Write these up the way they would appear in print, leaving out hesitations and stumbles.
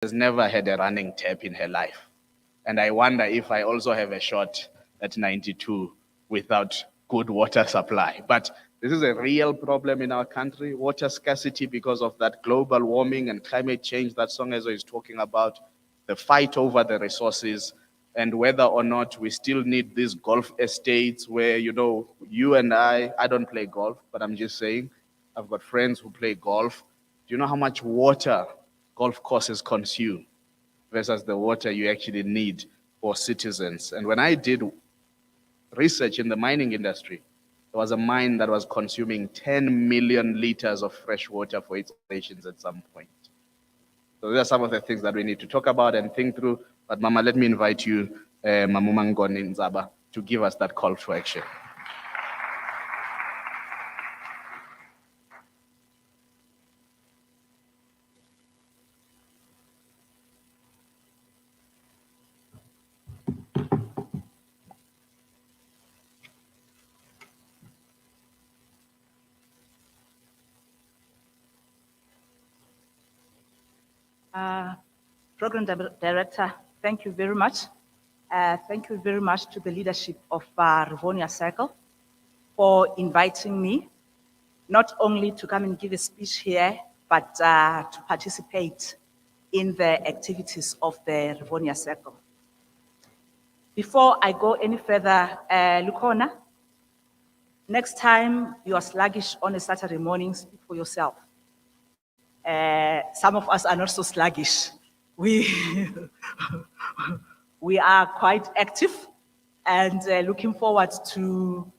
has never had a running tap in her life. And I wonder if I also have a shot at 92 without good water supply. But this is a real problem in our country, water scarcity because of that global warming and climate change that Songezo is talking about, the fight over the resources, and whether or not we still need these golf estates where, you and I don't play golf, but I'm just saying, I've got friends who play golf. Do you know how much water golf courses consume versus the water you actually need for citizens? And when I did research in the mining industry, there was a mine that was consuming 10 million liters of fresh water for its operations at some point. So these are some of the things that we need to talk about and think through. But Mama, let me invite you, Mamumangoni Nzaba, to give us that call to action. Program Director, thank you very much. Thank you very much to the leadership of Rivonia Circle for inviting me, not only to come and give a speech here, but to participate in the activities of the Rivonia Circle. Before I go any further, Lukhona, next time you are sluggish on a Saturday morning, speak for yourself. Some of us are not so sluggish. We are quite active and looking forward to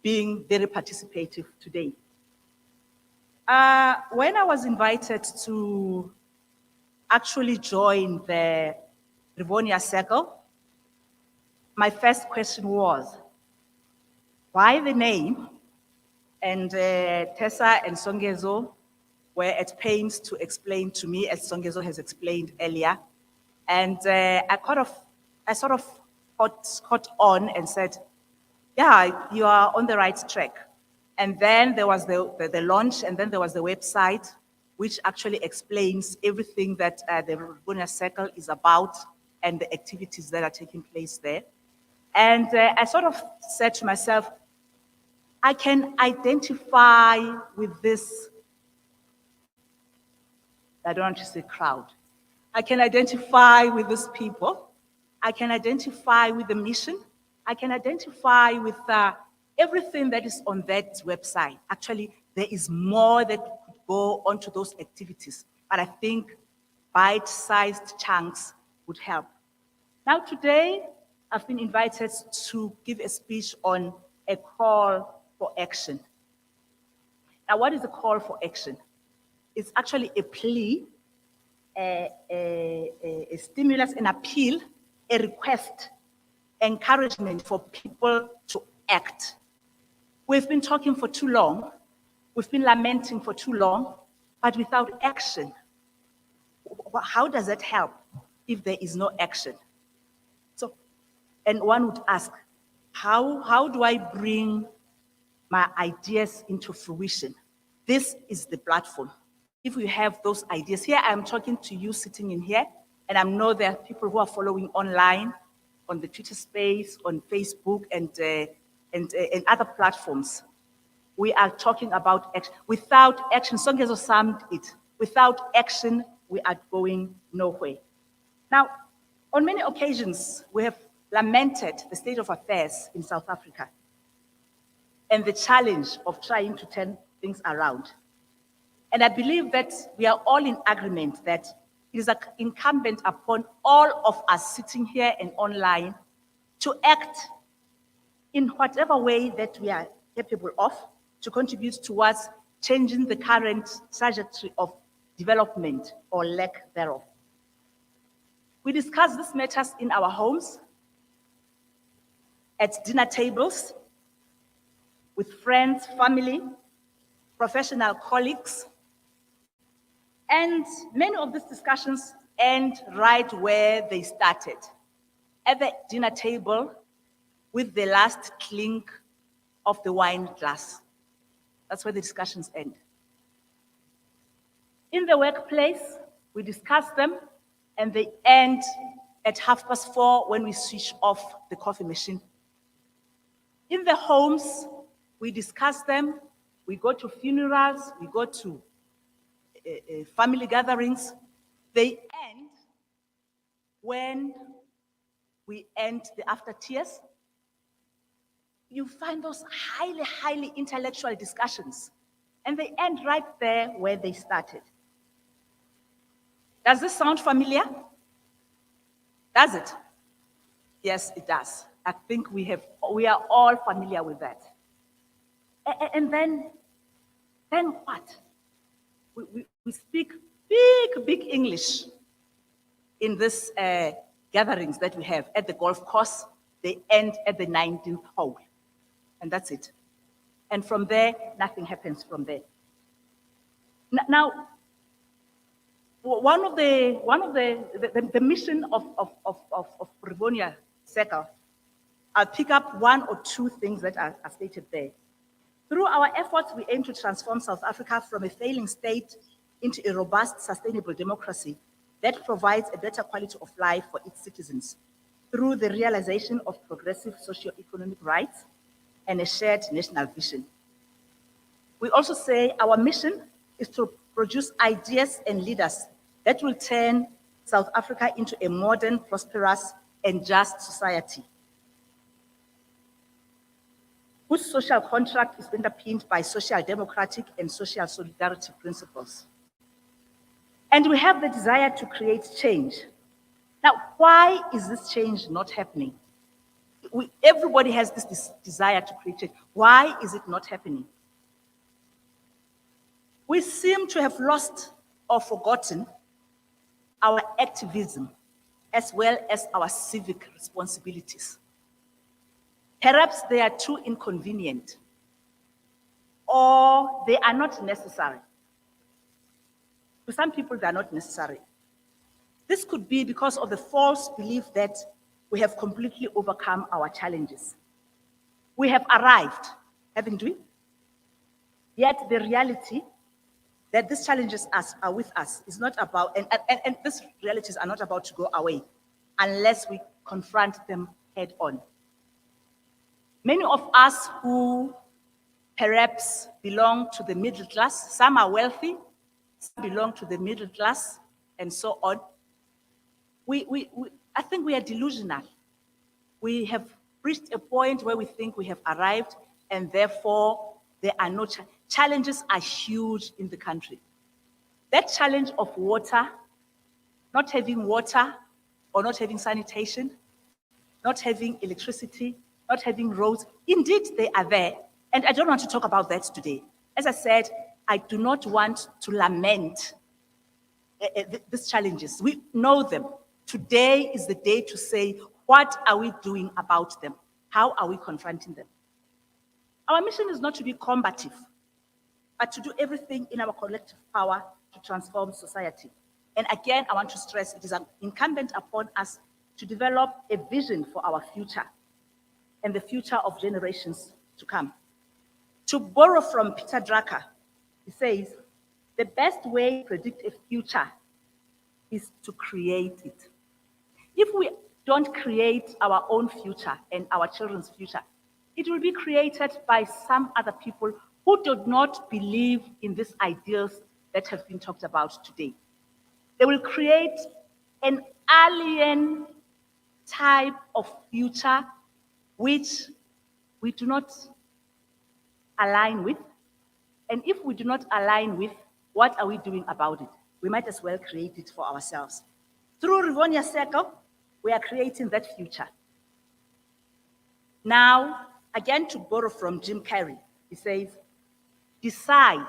being very participative today. When I was invited to actually join the Rivonia Circle, my first question was, why the name? And Tessa and Songezo were at pains to explain to me, as Songezo has explained earlier. And I sort of caught on and said, yeah, you are on the right track. And then there was the launch, and then there was the website, which actually explains everything that the Rivonia Circle is about and the activities that are taking place there. And I sort of said to myself, I can identify with this, I don't want to say crowd. I can identify with these people. I can identify with the mission. I can identify with everything that is on that website. Actually, there is more that could go onto those activities, but I think bite-sized chunks would help. Now today, I've been invited to give a speech on a call for action. Now, what is a call for action? It's actually a plea, a stimulus, an appeal, a request, encouragement for people to act. We've been talking for too long, we've been lamenting for too long, but without action, how does that help if there is no action? So, and one would ask, how do I bring my ideas into fruition? This is the platform. If we have those ideas, here I'm talking to you sitting in here, and I know there are people who are following online, on the Twitter space, on Facebook, and other platforms. We are talking about action. Without action, Songezo summed it. Without action, we are going nowhere. Now, on many occasions, we have lamented the state of affairs in South Africa and the challenge of trying to turn things around. And I believe that we are all in agreement that it is incumbent upon all of us sitting here and online to act in whatever way that we are capable of to contribute towards changing the current trajectory of development or lack thereof. We discuss these matters in our homes, at dinner tables, with friends, family, professional colleagues, and many of these discussions end right where they started, at the dinner table with the last clink of the wine glass. That's where the discussions end. In the workplace, we discuss them and they end at 4:30 when we switch off the coffee machine. In the homes, we discuss them, we go to funerals, we go to family gatherings. They end when we end the after tears. You find those highly, highly intellectual discussions, and they end right there where they started. Does this sound familiar? Does it? Yes, it does. I think we are all familiar with that. And then what? We speak big English in these gatherings that we have at the golf course. They end at the 19th hole, and that's it. And from there, nothing happens from there. Now, one of the mission of Rivonia Circle, I'll pick up one or two things that are stated there. Through our efforts, we aim to transform South Africa from a failing state into a robust, sustainable democracy that provides a better quality of life for its citizens through the realization of progressive socio-economic rights and a shared national vision. We also say our mission is to produce ideas and leaders that will turn South Africa into a modern, prosperous, and just society, whose social contract is underpinned by social democratic and social solidarity principles. And we have the desire to create change. Now, why is this change not happening? Everybody has this desire to create change. Why is it not happening? We seem to have lost or forgotten our activism as well as our civic responsibilities. Perhaps they are too inconvenient, or they are not necessary. To some people, they are not necessary. This could be because of the false belief that we have completely overcome our challenges. We have arrived, haven't we? Yet the reality that these challenges are with us is not about, and these realities are not about to go away unless we confront them head on. Many of us who perhaps belong to the middle class, some are wealthy, some belong to the middle class, and so on. I think we are delusional. We have reached a point where we think we have arrived, and therefore there are no challenges are huge in the country. That challenge of water, not having water or not having sanitation, not having electricity, not having roads, indeed they are there. And I don't want to talk about that today. As I said, I do not want to lament these challenges. We know them. Today is the day to say, what are we doing about them? How are we confronting them? Our mission is not to be combative, but to do everything in our collective power to transform society. And again, I want to stress it is incumbent upon us to develop a vision for our future and the future of generations to come. To borrow from Peter Drucker, he says, the best way to predict a future is to create it. If we don't create our own future and our children's future, it will be created by some other people who do not believe in these ideals that have been talked about today. They will create an alien type of future which we do not align with. And if we do not align with, what are we doing about it? We might as well create it for ourselves. Through Rivonia Circle, we are creating that future. Now, again, to borrow from Jim Carrey, he says, decide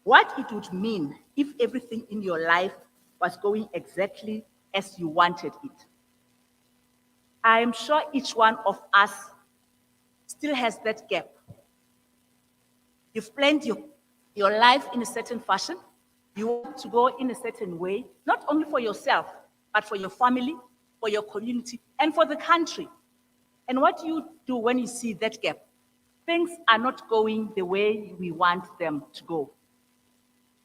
what it would mean if everything in your life was going exactly as you wanted it. I am sure each one of us still has that gap. You've planned your life in a certain fashion. You want to go in a certain way, not only for yourself, but for your family, for your community, and for the country. And what you do when you see that gap, things are not going the way we want them to go.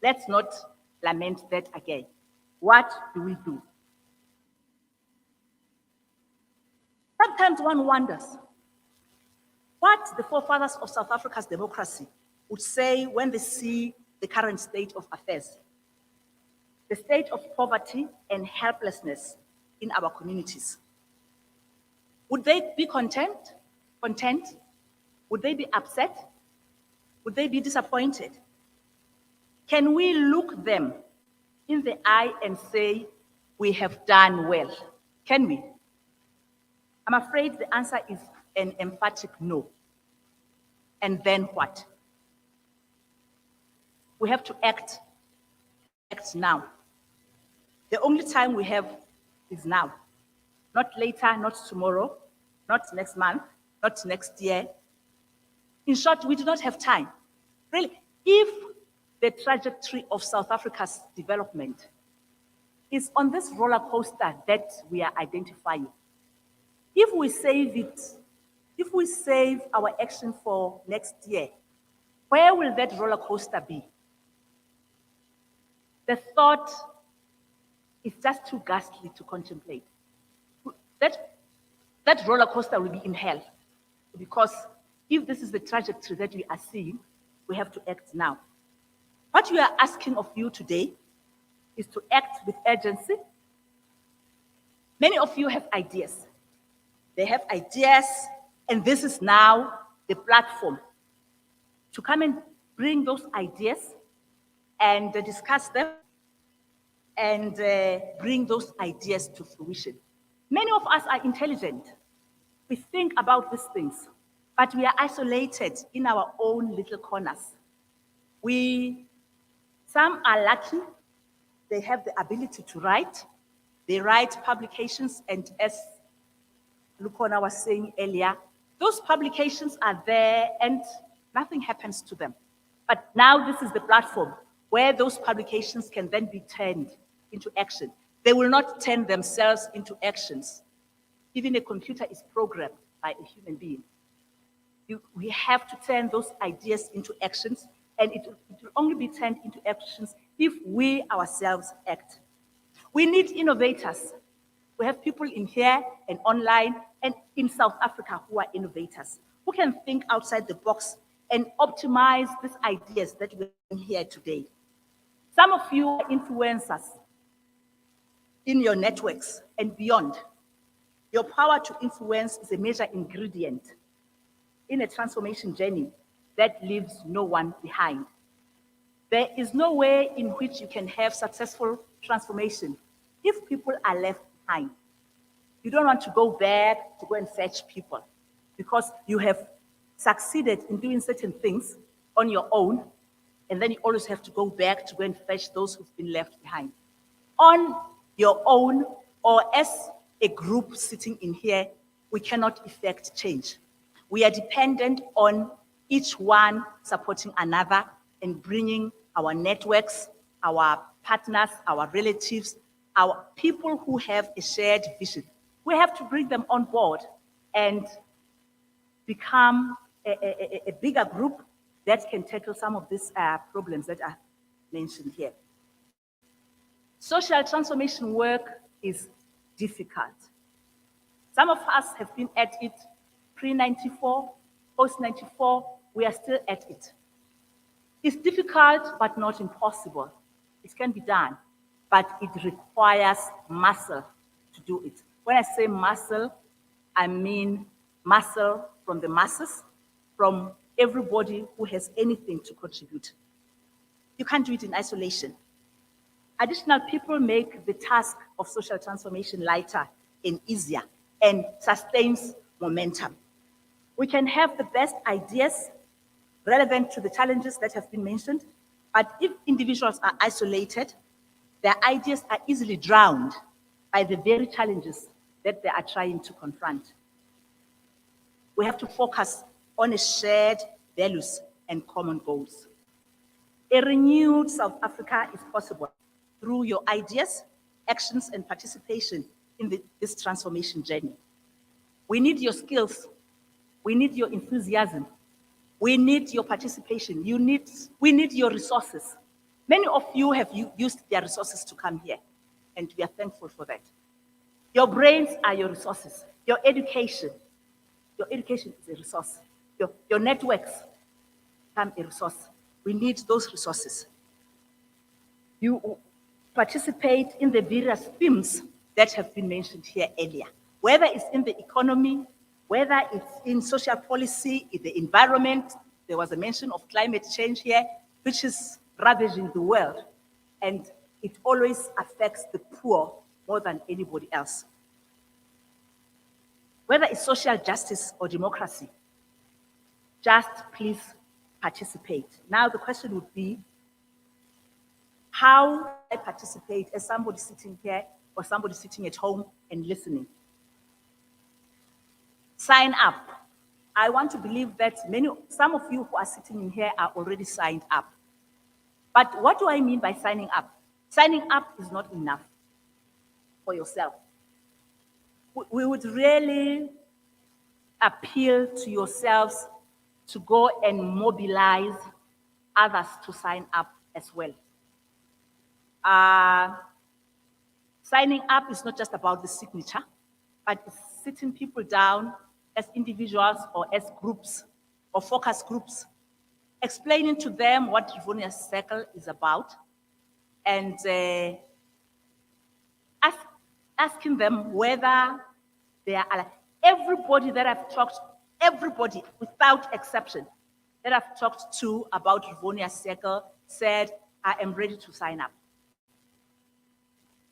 Let's not lament that again. What do we do? Sometimes one wonders what the forefathers of South Africa's democracy would say when they see the current state of affairs, the state of poverty and helplessness in our communities. Would they be content? Would they be upset? Would they be disappointed? Can we look them in the eye and say, we have done well? Can we? I'm afraid the answer is an emphatic no. And then what? We have to act now. The only time we have is now. Not later, not tomorrow, not next month, not next year. In short, we do not have time. Really, if the trajectory of South Africa's development is on this roller coaster that we are identifying, if we save it, if we save our action for next year, where will that roller coaster be? The thought is just too ghastly to contemplate. That roller coaster will be in hell, because if this is the trajectory that we are seeing, we have to act now. What we are asking of you today is to act with urgency. Many of you have ideas. They have ideas, and this is now the platform to come and bring those ideas and discuss them and bring those ideas to fruition. Many of us are intelligent. We think about these things, but we are isolated in our own little corners. Some are lucky. They have the ability to write. They write publications, and as Lukona was saying earlier, those publications are there and nothing happens to them. But now this is the platform where those publications can then be turned into action. They will not turn themselves into actions. Even a computer is programmed by a human being. We have to turn those ideas into actions, and it will only be turned into actions if we ourselves act. We need innovators. We have people in here and online and in South Africa who are innovators, who can think outside the box and optimize these ideas that we're here today. Some of you are influencers in your networks and beyond. Your power to influence is a major ingredient in a transformation journey that leaves no one behind. There is no way in which you can have successful transformation if people are left behind. You don't want to go back to go and fetch people because you have succeeded in doing certain things on your own, and then you always have to go back to go and fetch those who've been left behind. On your own, or as a group sitting in here, we cannot effect change. We are dependent on each one supporting another and bringing our networks, our partners, our relatives, our people who have a shared vision. We have to bring them on board and become a bigger group that can tackle some of these problems that are mentioned here. Social transformation work is difficult. Some of us have been at it pre-94, post-94, we are still at it. It's difficult, but not impossible. It can be done, but it requires muscle to do it. When I say muscle, I mean muscle from the masses, from everybody who has anything to contribute. You can't do it in isolation. Additional people make the task of social transformation lighter and easier and sustains momentum. We can have the best ideas relevant to the challenges that have been mentioned, but if individuals are isolated, their ideas are easily drowned by the very challenges that they are trying to confront. We have to focus on a shared values and common goals. A renewed South Africa is possible through your ideas, actions, and participation in this transformation journey. We need your skills. We need your enthusiasm. We need your participation. We need your resources. Many of you have used their resources to come here, and we are thankful for that. Your brains are your resources. Your education is a resource. Your networks become a resource. We need those resources. You participate in the various themes that have been mentioned here earlier, whether it's in the economy, whether it's in social policy, in the environment. There was a mention of climate change here, which is ravaging the world, and it always affects the poor more than anybody else. Whether it's social justice or democracy, just please participate. Now the question would be, how I participate as somebody sitting here or somebody sitting at home and listening? Sign up. I want to believe that some of you who are sitting in here are already signed up. But what do I mean by signing up? Signing up is not enough for yourself. We would really appeal to yourselves to go and mobilize others to sign up as well. Signing up is not just about the signature, but it's sitting people down as individuals or as groups or focus groups, explaining to them what Rivonia Circle is about, and asking them whether they are, everybody that I've talked, everybody without exception that I've talked to about Rivonia Circle said, I am ready to sign up.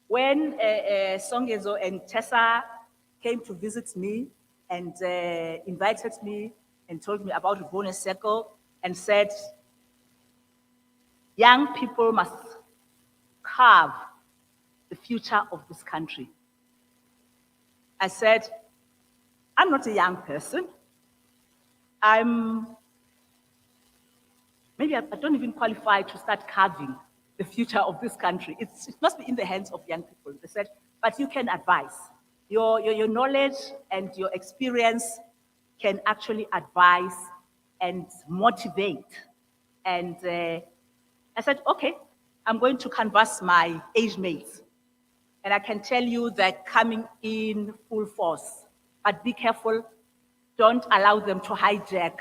When Songezo and Tessa came to visit me and invited me and told me about Rivonia Circle and said, young people must carve the future of this country, I said, I'm not a young person. Maybe I don't even qualify to start carving the future of this country. It must be in the hands of young people. They said, but you can advise. Your knowledge and your experience can actually advise and motivate. And I said, okay, I'm going to canvass my age mates. And I can tell you they're coming in full force. But be careful, don't allow them to hijack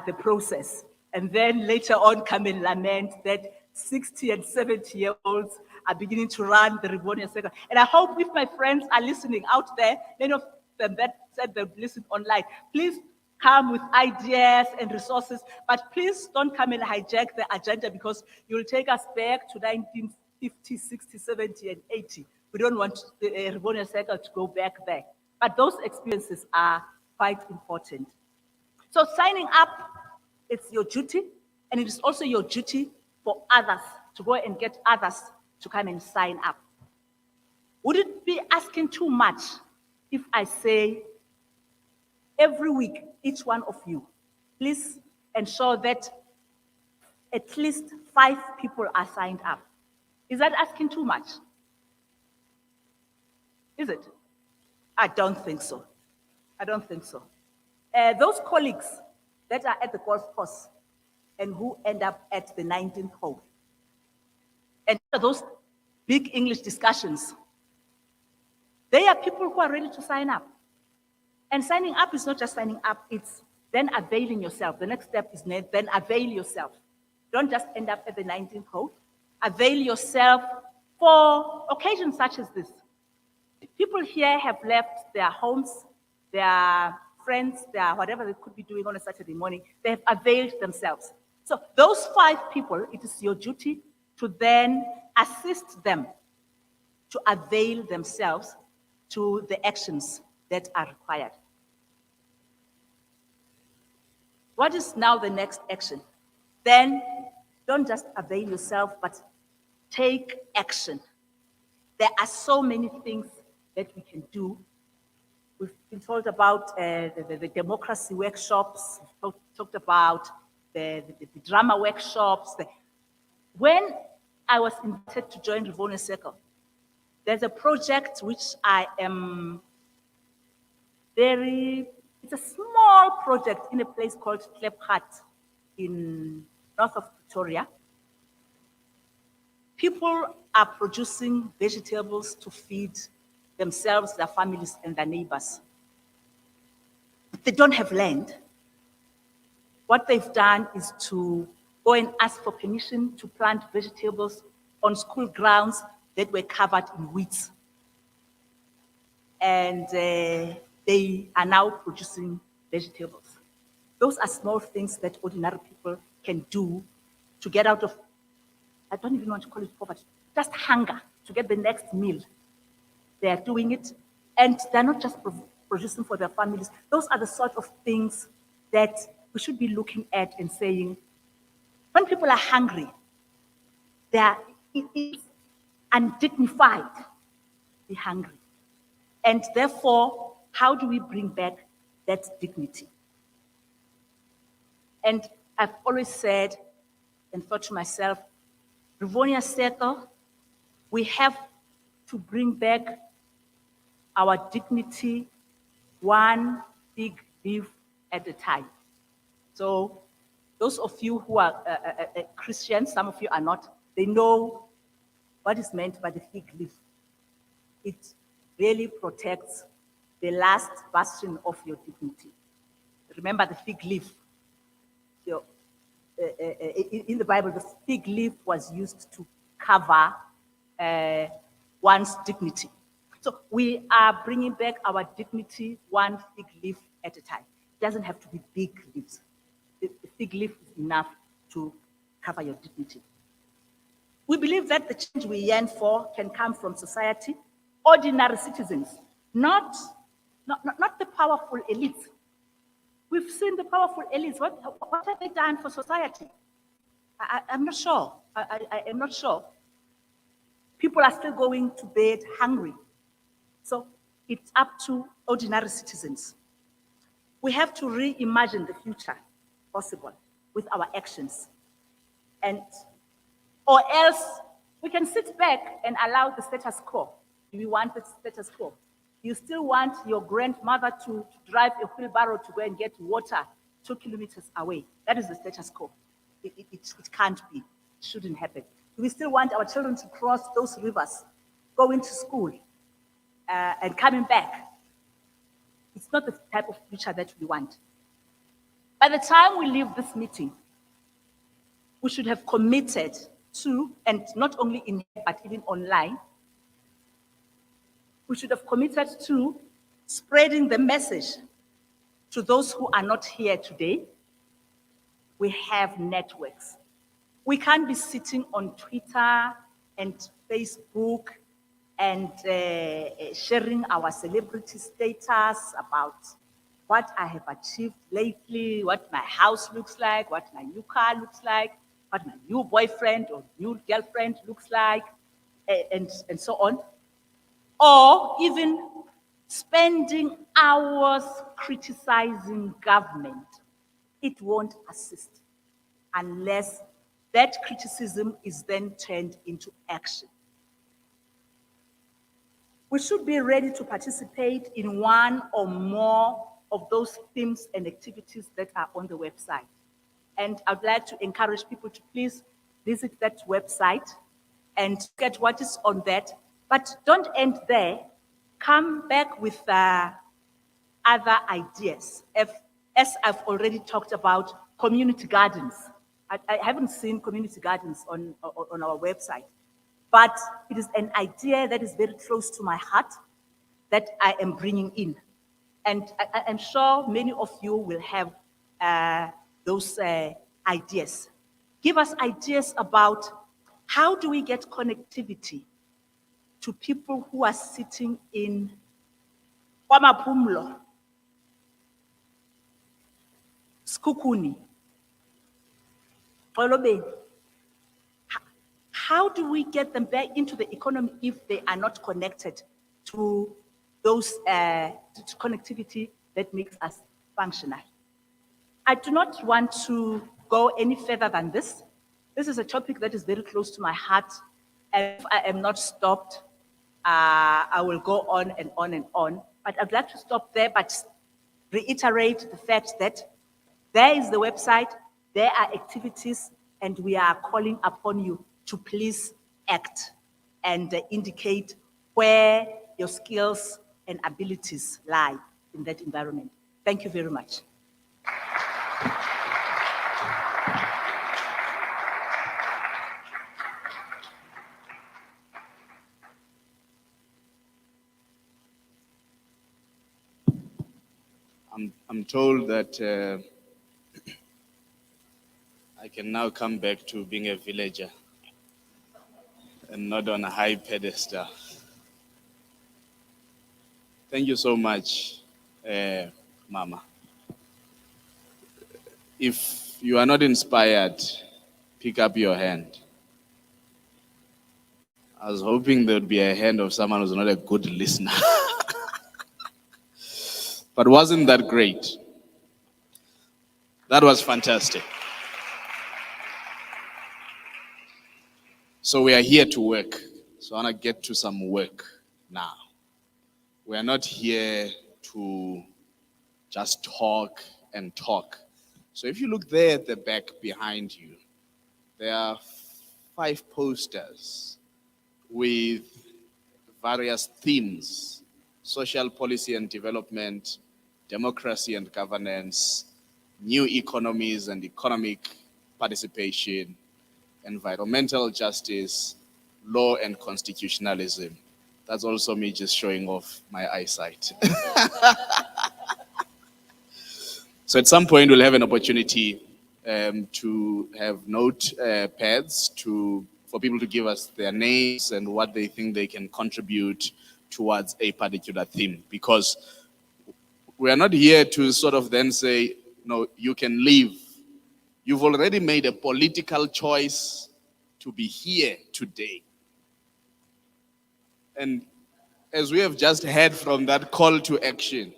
the process. And then later on come and lament that 60 and 70-year-olds are beginning to run the Rivonia Circle. And I hope if my friends are listening out there, many of them that said they've listened online, please come with ideas and resources, but please don't come and hijack the agenda because you'll take us back to 1950, 60, 70, and 80. We don't want the Rivonia Circle to go back there. But those experiences are quite important. So signing up, it's your duty, and it is also your duty for others to go and get others to come and sign up. Would it be asking too much if I say every week, each one of you, please ensure that at least 5 people are signed up? Is that asking too much? Is it? I don't think so. I don't think so. Those colleagues that are at the golf course and who end up at the 19th hole, and those big English discussions, they are people who are ready to sign up. And signing up is not just signing up, it's then availing yourself. The next step is then avail yourself. Don't just end up at the 19th hole. Avail yourself for occasions such as this. People here have left their homes, their friends, their whatever they could be doing on a Saturday morning. They have availed themselves. So those 5 people, it is your duty to then assist them to avail themselves to the actions that are required. What is now the next action? Then don't just avail yourself, but take action. There are so many things that we can do. We've been told about the democracy workshops, we've talked about the drama workshops. When I was invited to join Rivonia Circle, there's a project which I am it's a small project in a place called Klepgat in north of Pretoria. People are producing vegetables to feed themselves, their families, and their neighbors. If they don't have land, what they've done is to go and ask for permission to plant vegetables on school grounds that were covered in weeds. And they are now producing vegetables. Those are small things that ordinary people can do to get out of, I don't even want to call it poverty, just hunger, to get the next meal. They are doing it, and they're not just producing for their families. Those are the sort of things that we should be looking at and saying, when people are hungry, it's undignified to be hungry. And therefore, how do we bring back that dignity? And I've always said and thought to myself, Rivonia Circle, we have to bring back our dignity one big leaf at a time. So those of you who are Christians, some of you are not, they know what is meant by the fig leaf. It really protects the last bastion of your dignity. Remember the fig leaf. In the Bible, the fig leaf was used to cover one's dignity. So we are bringing back our dignity one fig leaf at a time. It doesn't have to be big leaves. The fig leaf is enough to cover your dignity. We believe that the change we yearn for can come from society, ordinary citizens, not the powerful elites. We've seen the powerful elites. What have they done for society? I'm not sure. I am not sure. People are still going to bed hungry. So it's up to ordinary citizens. We have to reimagine the future possible with our actions. Or else we can sit back and allow the status quo. Do we want the status quo? You still want your grandmother to drive a wheelbarrow to go and get water 2 kilometers away. That is the status quo. It can't be. It shouldn't happen. Do we still want our children to cross those rivers, going to school, and coming back? It's not the type of future that we want. By the time we leave this meeting, we should have committed to, and not only in here, but even online, we should have committed to spreading the message to those who are not here today. We have networks. We can't be sitting on Twitter and Facebook and sharing our celebrity status about what I have achieved lately, what my house looks like, what my new car looks like, what my new boyfriend or new girlfriend looks like, and so on. Or even spending hours criticizing government. It won't assist unless that criticism is then turned into action. We should be ready to participate in one or more of those themes and activities that are on the website. And I'd like to encourage people to please visit that website and get what is on that. But don't end there. Come back with other ideas. As I've already talked about, community gardens. I haven't seen community gardens on our website, but it is an idea that is very close to my heart that I am bringing in. And I'm sure many of you will have those ideas. Give us ideas about how do we get connectivity to people who are sitting in KwaMaphumulo, Skukuni, Xolobeni. How do we get them back into the economy if they are not connected to those to connectivity that makes us functional? I do not want to go any further than this. This is a topic that is very close to my heart. And if I am not stopped, I will go on and on and on. But I'd like to stop there, but reiterate the fact that there is the website, there are activities, and we are calling upon you to please act and indicate where your skills and abilities lie in that environment. Thank you very much. I'm told that I can now come back to being a villager and not on a high pedestal. Thank you so much, Mama. If you are not inspired, pick up your hand. I was hoping there would be a hand of someone who's not a good listener. But wasn't that great? That was fantastic. So we are here to work. So I want to get to some work now. We are not here to just talk and talk. So if you look there at the back behind you, there are 5 posters with various themes: social policy and development, democracy and governance, new economies and economic participation, environmental justice, law and constitutionalism. That's also me just showing off my eyesight. So at some point we'll have an opportunity to have note pads for people to give us their names and what they think they can contribute towards a particular theme. Because we are not here to sort of then say, no, you can leave. You've already made a political choice to be here today. And as we have just heard from that call to action,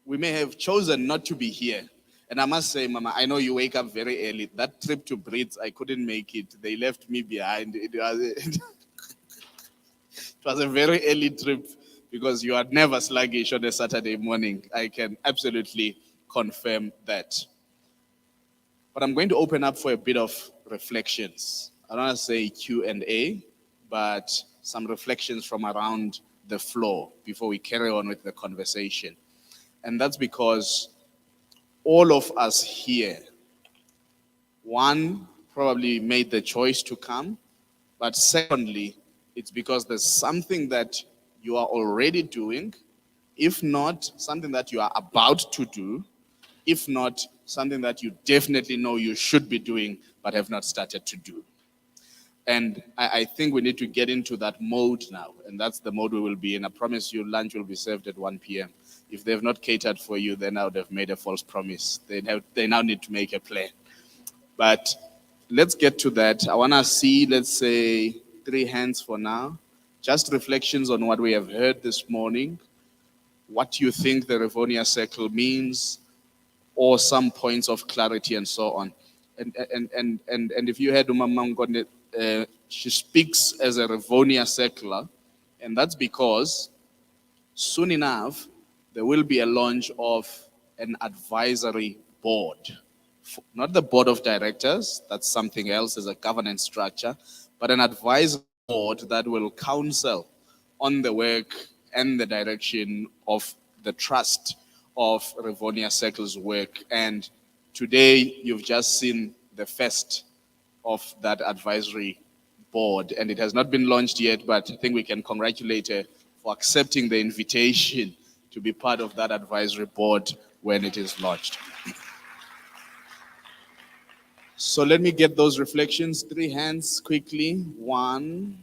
we may have chosen not to be here. And I must say, Mama, I know you wake up very early. That trip to Brits, I couldn't make it. They left me behind. It was a very early trip because you are never sluggish on a Saturday morning. I can absolutely confirm that. But I'm going to open up for a bit of reflections. I don't want to say Q&A, but some reflections from around the floor before we carry on with the conversation. And that's because all of us here, one, probably made the choice to come, but secondly, it's because there's something that you are already doing, if not something that you are about to do, if not something that you definitely know you should be doing, but have not started to do. And I think we need to get into that mode now, and that's the mode we will be in. I promise you lunch will be served at 1 p.m. If they've not catered for you, then I would have made a false promise. They now need to make a plan. But let's get to that. I want to see, let's say, 3 hands for now. Just reflections on what we have heard this morning, what you think the Rivonia Circle means, or some points of clarity and so on. And if you heard Umamangone, she speaks as a Rivonia Circular, and that's because soon enough, there will be a launch of an advisory board. Not the board of directors, that's something else as a governance structure, but an advisory board that will counsel on the work and the direction of the trust of Rivonia Circle's work. And today, you've just seen the first of that advisory board, and it has not been launched yet, but I think we can congratulate her for accepting the invitation to be part of that advisory board when it is launched. So let me get those reflections. 3 hands quickly. 1,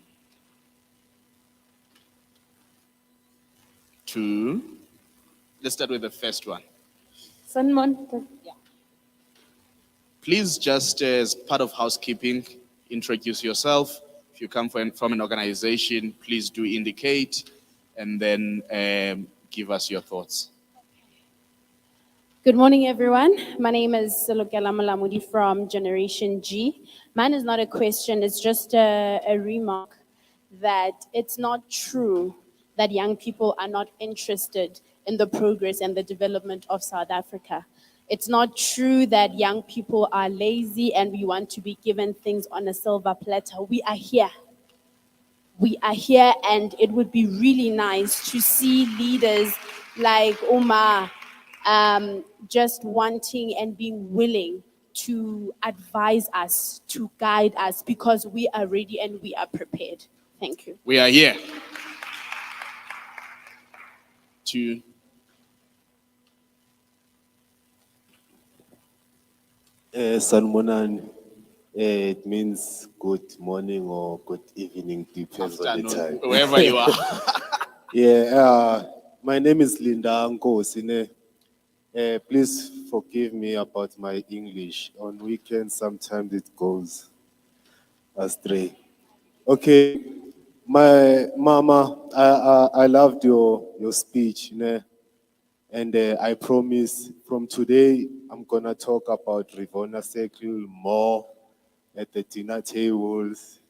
2. Let's start with the first one. Yeah. Please, just as part of housekeeping, introduce yourself. If you come from an organization, please do indicate, and then give us your thoughts. Good morning, everyone. My name is Silukela Malamudi from Generation G. Mine is not a question, it's just a remark that it's not true that young people are not interested in the progress and the development of South Africa. It's not true that young people are lazy and we want to be given things on a silver platter. We are here. we are here, and it would be really nice to see leaders like Omar just wanting and being willing to advise us, to guide us, because we are ready and we are prepared. Thank you. We are here to Sanmonan, it means good morning or good evening, depends on the afternoon, time. wherever you are. Yeah, my name is Linda Nkosine. Please forgive me about my English. On weekends, sometimes it goes astray. Okay, my mama, I loved your speech, ne? And I promise from today, I'm gonna talk about Rivonia Circle more at the dinner tables,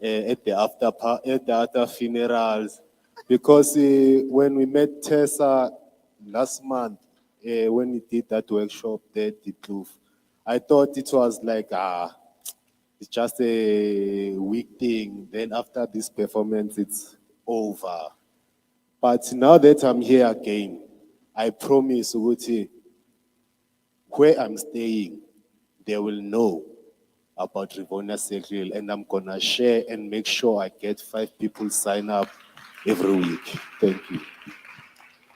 at the after funerals, because when we met Tessa last month, when we did that workshop there at the Kloof, I thought it was like it's just a week thing. Then after this performance, it's over. But now that I'm here again, I promise Uguti, where I'm staying, they will know about Rivonia Circle, and I'm gonna share and make sure I get 5 people sign up every week. Thank you.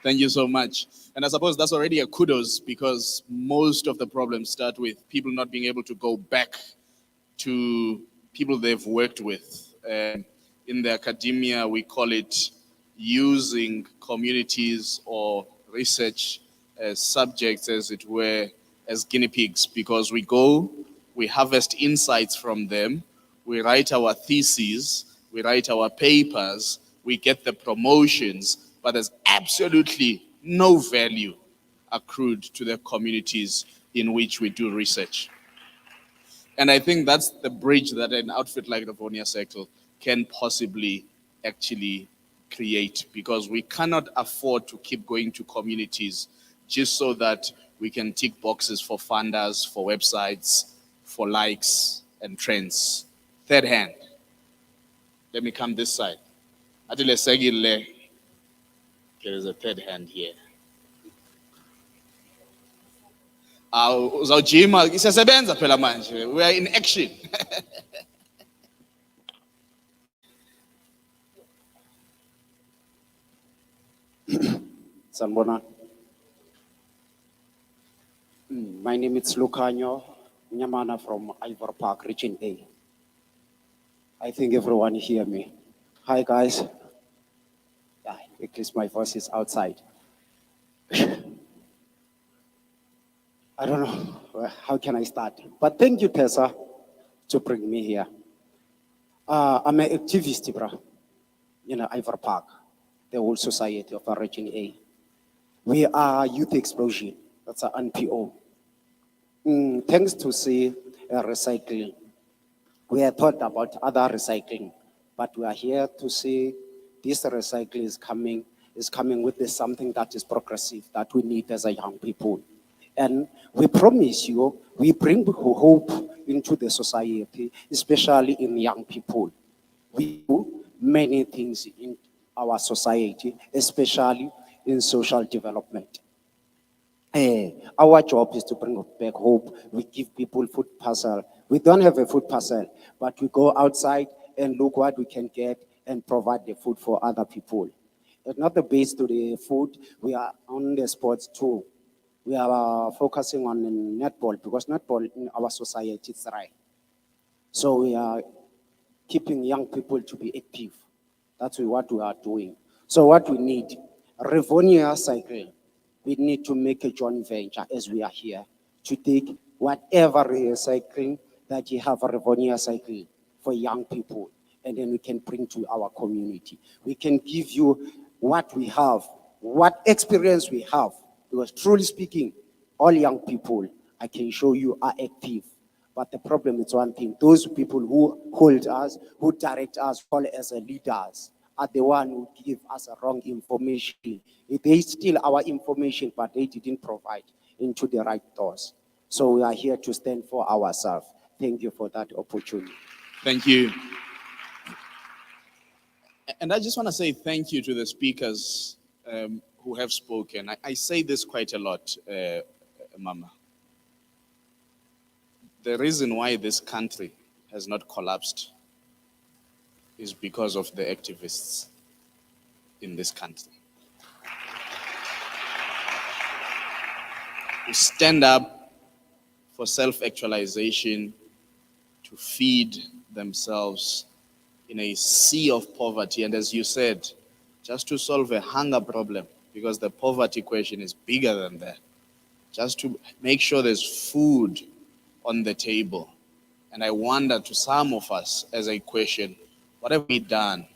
Thank you so much. And I suppose that's already a kudos, because most of the problems start with people not being able to go back to people they've worked with. In the academia, we call it using communities or research subjects, as it were, as guinea pigs, because we go, we harvest insights from them, we write our theses, we write our papers, we get the promotions, but there's absolutely no value accrued to the communities in which we do research. And I think that's the bridge that an outfit like Rivonia Circle can possibly actually create, because we cannot afford to keep going to communities just so that we can tick boxes for funders, for websites, for likes and trends. Third hand. Let me come this side. There is a third hand here. Uzawujima isasebenza phela manje. We are in action. Sanbona. My name is Lucanyo Nyamana from Ivor Park, Region A. I think everyone hear me. Hi guys. Yeah, because my voice is outside. I don't know how can I start, but thank you, Tessa, to bring me here. I'm an activist, bro, in Ivor Park, the whole society of Region A. We are Youth Explosion. That's an NPO. Thanks to see recycling. We have thought about other recycling, but we are here to see this recycling is coming with something that is progressive that we need as a young people. And we promise you, we bring hope into the society, especially in young people. We do many things in our society, especially in social development. Our job is to bring back hope. We give people food parcel. We don't have a food parcel, but we go outside and look what we can get and provide the food for other people. It's not the base to the food. We are on the sports too. We are focusing on netball, because netball in our society is right. So we are keeping young people to be active. That's what we are doing. So what we need, Rivonia Cycle, we need to make a joint venture as we are here to take whatever recycling that you have a Rivonia Cycle for young people, and then we can bring to our community. We can give you what we have, what experience we have, because truly speaking, all young people, I can show you, are active. But the problem is one thing: those people who hold us, who direct us, call as leaders, are the one who give us a wrong information. They steal our information, but they didn't provide into the right doors. So we are here to stand for ourselves. Thank you for that opportunity. Thank you. And I just want to say thank you to the speakers who have spoken. I say this quite a lot, Mama. The reason why this country has not collapsed is because of the activists in this country who stand up for self-actualization, to feed themselves in a sea of poverty. And as you said, just to solve a hunger problem, because the poverty question is bigger than that, just to make sure there's food on the table. And I wonder to some of us as a question, what have we done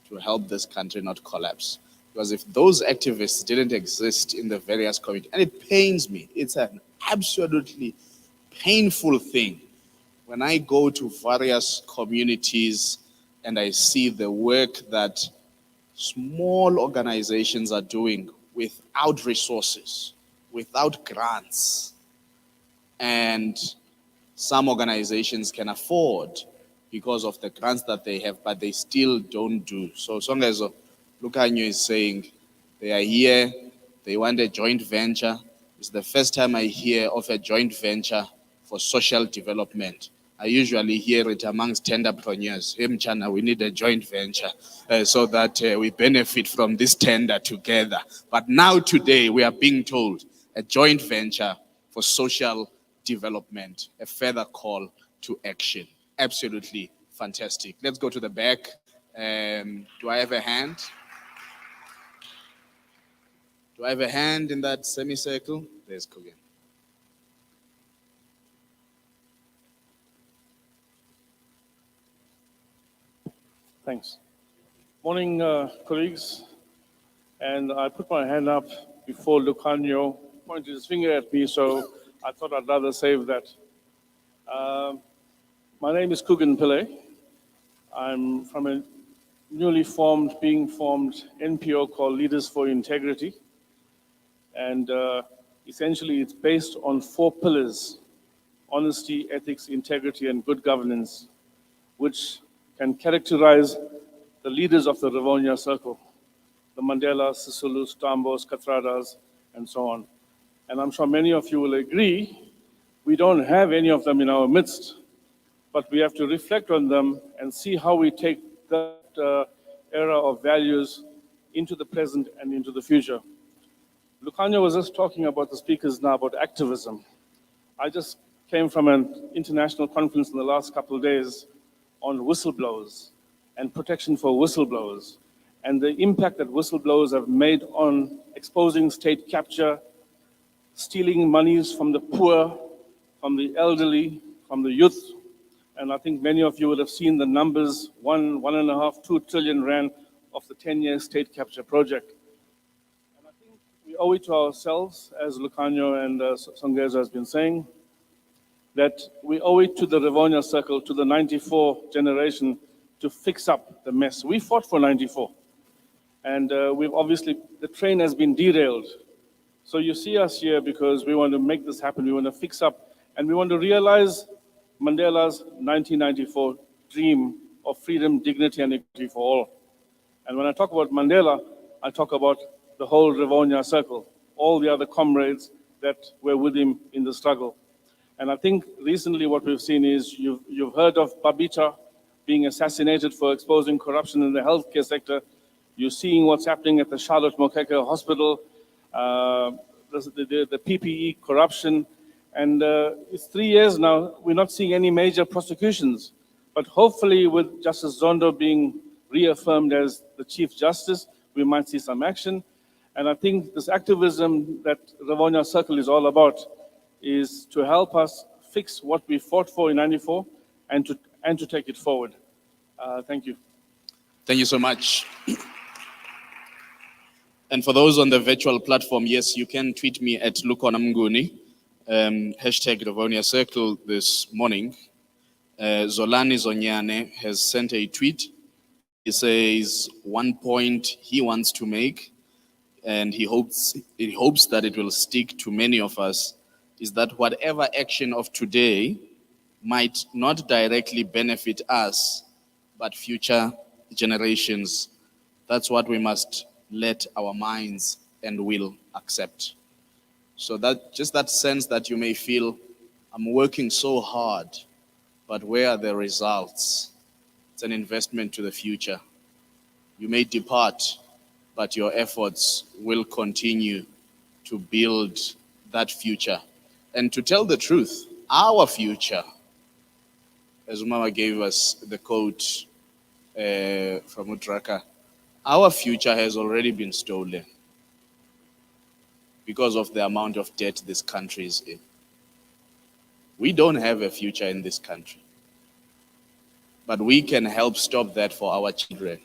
to help this country not collapse? Because if those activists didn't exist in the various communities, and it pains me, it's an absolutely painful thing when I go to various communities and I see the work that small organizations are doing without resources, without grants, and some organizations can afford because of the grants that they have, but they still don't do. So as long as Lucanyo is saying they are here, they want a joint venture. It's the first time I hear of a joint venture for social development. I usually hear it amongst tenderpreneurs. Hey, Mchana, we need a joint venture so that we benefit from this tender together. But now today we are being told a joint venture for social development, a further call to action. Absolutely fantastic. Let's go to the back. Do I have a hand? Do I have a hand in that semicircle? There's Kogan. Thanks. Morning, colleagues. And I put my hand up before Lucanyo pointed his finger at me, so I thought I'd rather save that. My name is Kugan Pillay. I'm from a being formed NPO called Leaders for Integrity. And essentially it's based on 4 pillars: honesty, ethics, integrity, and good governance, which can characterize the leaders of the Rivonia circle, the Mandelas, Sisulus, Tambos, Katradas, and so on. And I'm sure many of you will agree, we don't have any of them in our midst, but we have to reflect on them and see how we take that era of values into the present and into the future. Lucanyo was just talking about the speakers now about activism. I just came from an international conference in the last couple of days on whistleblowers and protection for whistleblowers and the impact that whistleblowers have made on exposing state capture, stealing monies from the poor, from the elderly, from the youth. And I think many of you will have seen the numbers, 1.5, 2 trillion rand of the 10-year state capture project. And I think we owe it to ourselves, as Lucanyo and Songezo has been saying, that we owe it to the Rivonia circle, to the 94 generation, to fix up the mess. We fought for 94. And we've obviously, the train has been derailed. So you see us here because we want to make this happen. We want to fix up, and we want to realize Mandela's 1994 dream of freedom, dignity, and equality for all. And when I talk about Mandela, I talk about the whole Rivonia circle, all the other comrades that were with him in the struggle. And I think recently what we've seen is you've heard of Babita being assassinated for exposing corruption in the healthcare sector. You're seeing what's happening at the Charlotte Mokeke Hospital, the PPE corruption. And it's 3 years now, we're not seeing any major prosecutions. But hopefully with Justice Zondo being reaffirmed as the Chief Justice, we might see some action. And I think this activism that Rivonia Circle is all about is to help us fix what we fought for in 94 and to take it forward. Thank you. Thank you so much. And for those on the virtual platform, yes, you can tweet me at Lukonamguni, hashtag Rivonia Circle this morning. Zolani Zonyane has sent a tweet. He says one point he wants to make, and he hopes that it will stick to many of us, is that whatever action of today might not directly benefit us, but future generations That's what we must let our minds and will accept. So that just that sense that you may feel, I'm working so hard, but where are the results? It's an investment to the future. You may depart, but your efforts will continue to build that future. And to tell the truth, our future, as Mama gave us the quote from Utraka, our future has already been stolen because of the amount of debt this country is in. We don't have a future in this country, but we can help stop that for our children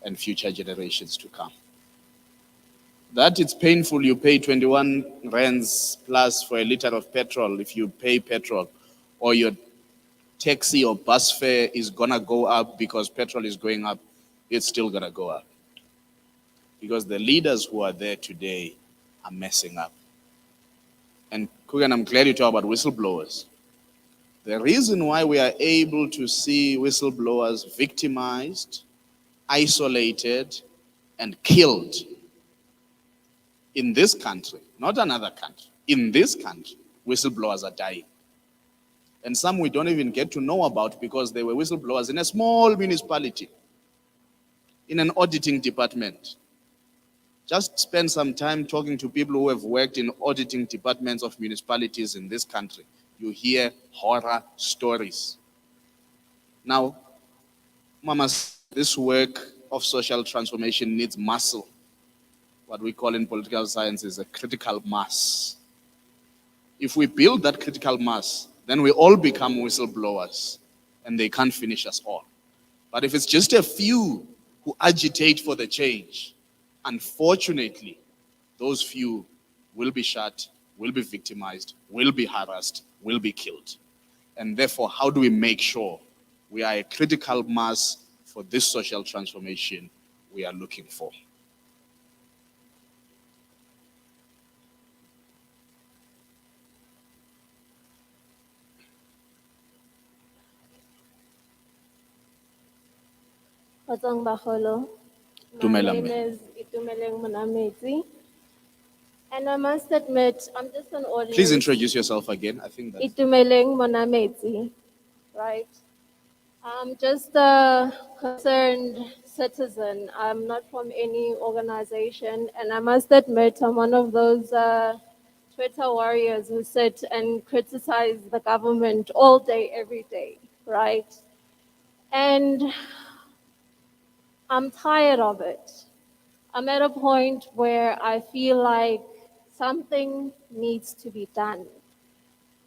and future generations to come. That it's painful, you pay 21 rands plus for a liter of petrol if you pay petrol, or your taxi or bus fare is gonna go up because petrol is going up, it's still gonna go up. Because the leaders who are there today are messing up. And Kugan, I'm glad you talk about whistleblowers. The reason why we are able to see whistleblowers victimized, isolated, and killed in this country, not another country, in this country, whistleblowers are dying. And some we don't even get to know about because they were whistleblowers in a small municipality, in an auditing department. Just spend some time talking to people who have worked in auditing departments of municipalities in this country. You hear horror stories. Now, Mama, this work of social transformation needs muscle. What we call in political science is a critical mass. If we build that critical mass, then we all become whistleblowers and they can't finish us all. But if it's just a few who agitate for the change, unfortunately, those few will be shot, will be victimized, will be harassed, will be killed. And therefore, how do we make sure we are a critical mass for this social transformation we are looking for? Kgotsong Bagolo. My Dumela, name mme. is Itumeleng Monametse. And I must admit, I'm just an ordinary. Please introduce yourself again. I think that's... Itumeleng Monametse, right? I'm just a concerned citizen. I'm not from any organization. And I must admit, I'm one of those Twitter warriors who sit and criticize the government all day, every day, right? And I'm tired of it. I'm at a point where I feel like something needs to be done.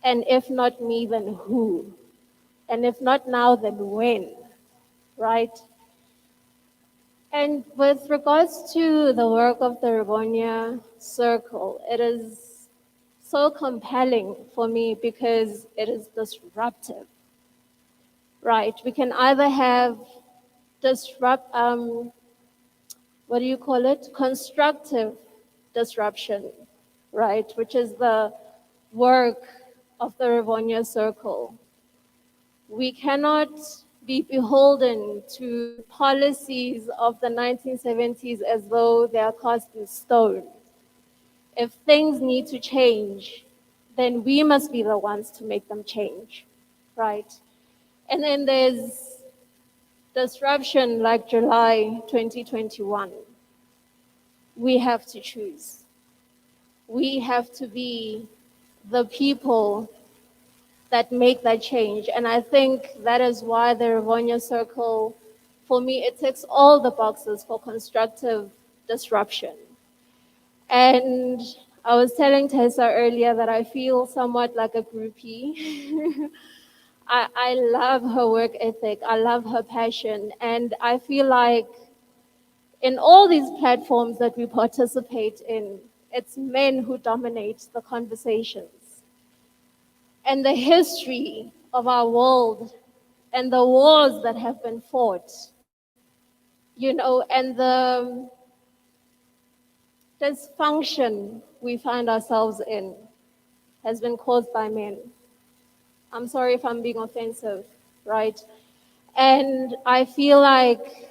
And if not me, then who? And if not now, then when? Right? And with regards to the work of the Rivonia Circle, it is so compelling for me because it is disruptive. Right? We can either have constructive disruption, right? Which is the work of the Rivonia Circle. We cannot be beholden to policies of the 1970s as though they are cast in stone. If things need to change, then we must be the ones to make them change, right? And then there's disruption like July 2021. We have to choose. We have to be the people that make that change. And I think that is why the Rivonia Circle, for me, it ticks all the boxes for constructive disruption. And I was telling Tessa earlier that I feel somewhat like a groupie. I love her work ethic. I love her passion. And I feel like in all these platforms that we participate in, it's men who dominate the conversations. And the history of our world and the wars that have been fought, and the dysfunction we find ourselves in has been caused by men. I'm sorry if I'm being offensive, right? And I feel like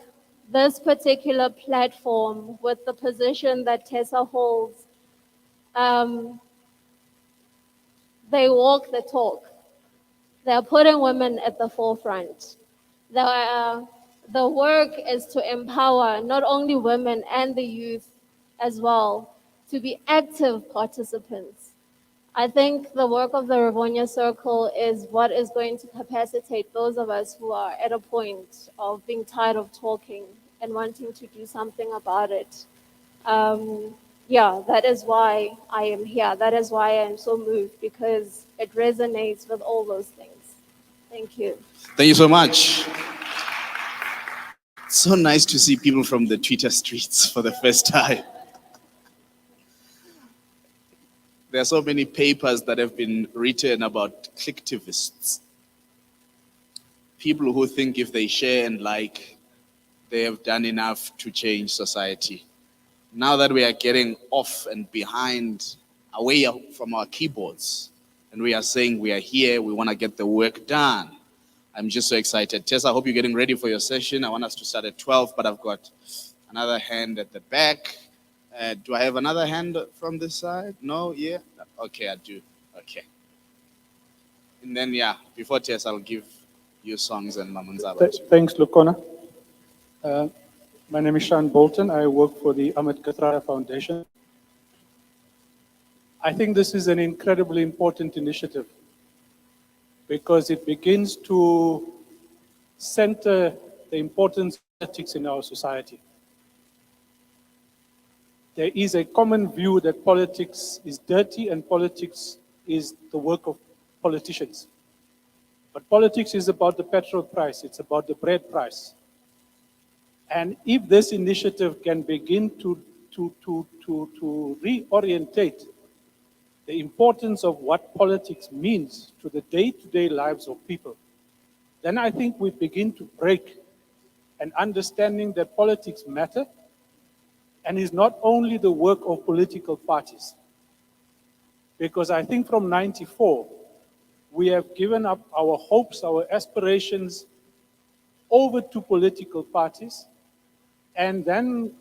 this particular platform with the position that Tessa holds, they walk the talk. They're putting women at the forefront. The work is to empower not only women and the youth as well to be active participants. I think the work of the Rivonia Circle is what is going to capacitate those of us who are at a point of being tired of talking and wanting to do something about it. Yeah, that is why I am here. That is why I am so moved, because it resonates with all those things. Thank you. Thank you so much. So nice to see people from the Twitter streets for the first time. There are so many papers that have been written about clicktivists. People who think if they share and like, they have done enough to change society. Now that we are getting off and behind, away from our keyboards, and we are saying we are here, we want to get the work done. I'm just so excited. Tessa, I hope you're getting ready for your session. I want us to start at 12, but I've got another hand at the back. Do I have another hand from this side? No? Yeah? Okay, I do. Okay. And then, yeah, before Tessa, I'll give you songs and Mamunzaba. Thanks, Lukona. My name is Sean Bolton. I work for the Ahmed Kathrada Foundation. I think this is an incredibly important initiative because it begins to center the importance of politics in our society. There is a common view that politics is dirty and politics is the work of politicians. But politics is about the petrol price, it's about the bread price. And if this initiative can begin to reorientate the importance of what politics means to the day-to-day lives of people, then I think we begin to break an understanding that politics matter and is not only the work of political parties. Because I think from '94, we have given up our hopes, our aspirations over to political parties, and then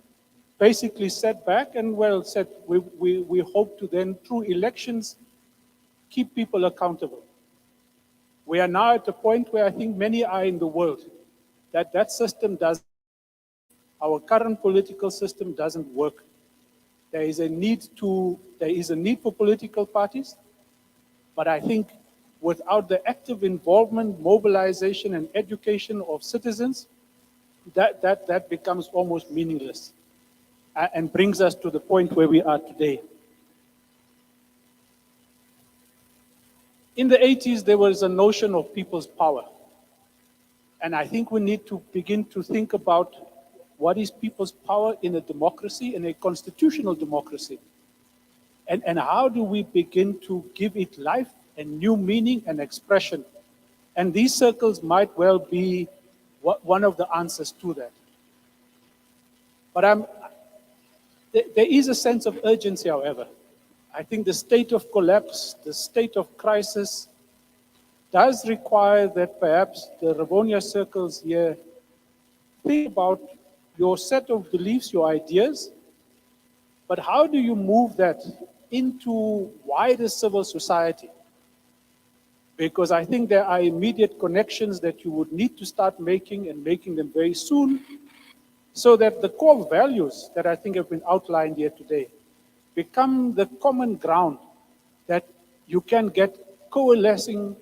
basically sat back and said we hope to then, through elections, keep people accountable. We are now at a point where I think many are in the world that system does. Our current political system doesn't work. There is a need for political parties, but I think without the active involvement, mobilization, and education of citizens, that becomes almost meaningless and brings us to the point where we are today. In the 80s, there was a notion of people's power. And I think we need to begin to think about what is people's power in a democracy, in a constitutional democracy. And how do we begin to give it life and new meaning and expression? And these circles might well be one of the answers to that. But there is a sense of urgency, however. I think the state of collapse, the state of crisis, does require that perhaps the Rivonia circles here think about your set of beliefs, your ideas, but how do you move that into wider civil society? Because I think there are immediate connections that you would need to start making and making them very soon, so that the core values that I think have been outlined here today become the common ground that you can get coalescing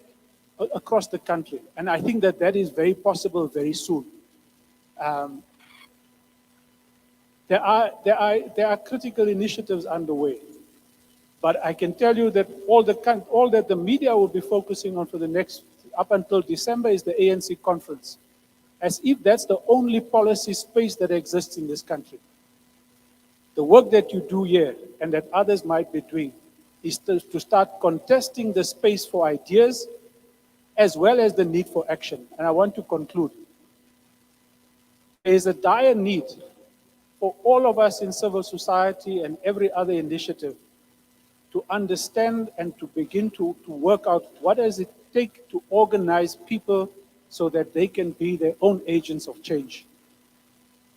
across the country. And I think that is very possible very soon. There are critical initiatives underway, but I can tell you that all that the media will be focusing on for the next, up until December, is the ANC conference, as if that's the only policy space that exists in this country. The work that you do here and that others might be doing is to start contesting the space for ideas as well as the need for action. And I want to conclude. There is a dire need for all of us in civil society and every other initiative to understand and to begin to work out what does it take to organize people so that they can be their own agents of change.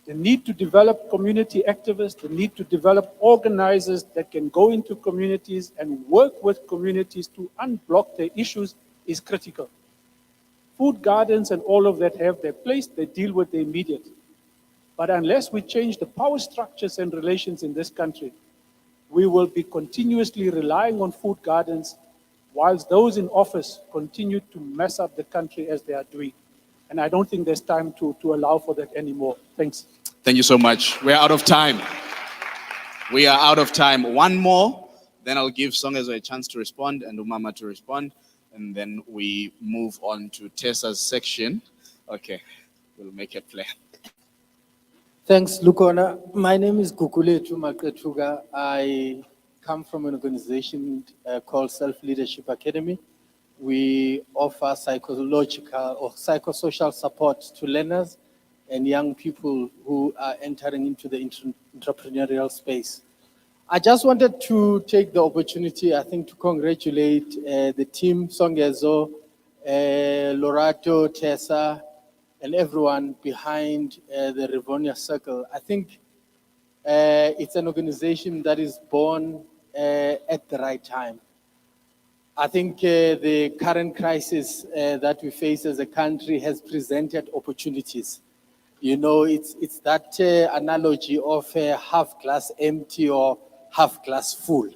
the need to develop community activists, the need to develop organizers that can go into communities and work with communities to unblock their issues is critical. Food gardens and all of that have their place, they deal with the immediate. But unless we change the power structures and relations in this country, we will be continuously relying on food gardens whilst those in office continue to mess up the country as they are doing. And I don't think there's time to allow for that anymore. Thanks. Thank you so much. We're out of time. We are out of time. One more, then I'll give Songezo a chance to respond and Umama to respond. And then we move on to Tessa's section. Okay, we'll make it play. Thanks, Lukona. My name is Gukuletu Makletuga. I come from an organization called Self-Leadership Academy. We offer psychological or psychosocial support to learners and young people who are entering into the entrepreneurial space. I just wanted to take the opportunity, I think, to congratulate the team, Songezo, Lorato, Tessa, and everyone behind the Rivonia Circle. I think it's an organization that is born at the right time. I think the current crisis that we face as a country has presented opportunities. You know, it's that analogy of half glass empty or half glass full.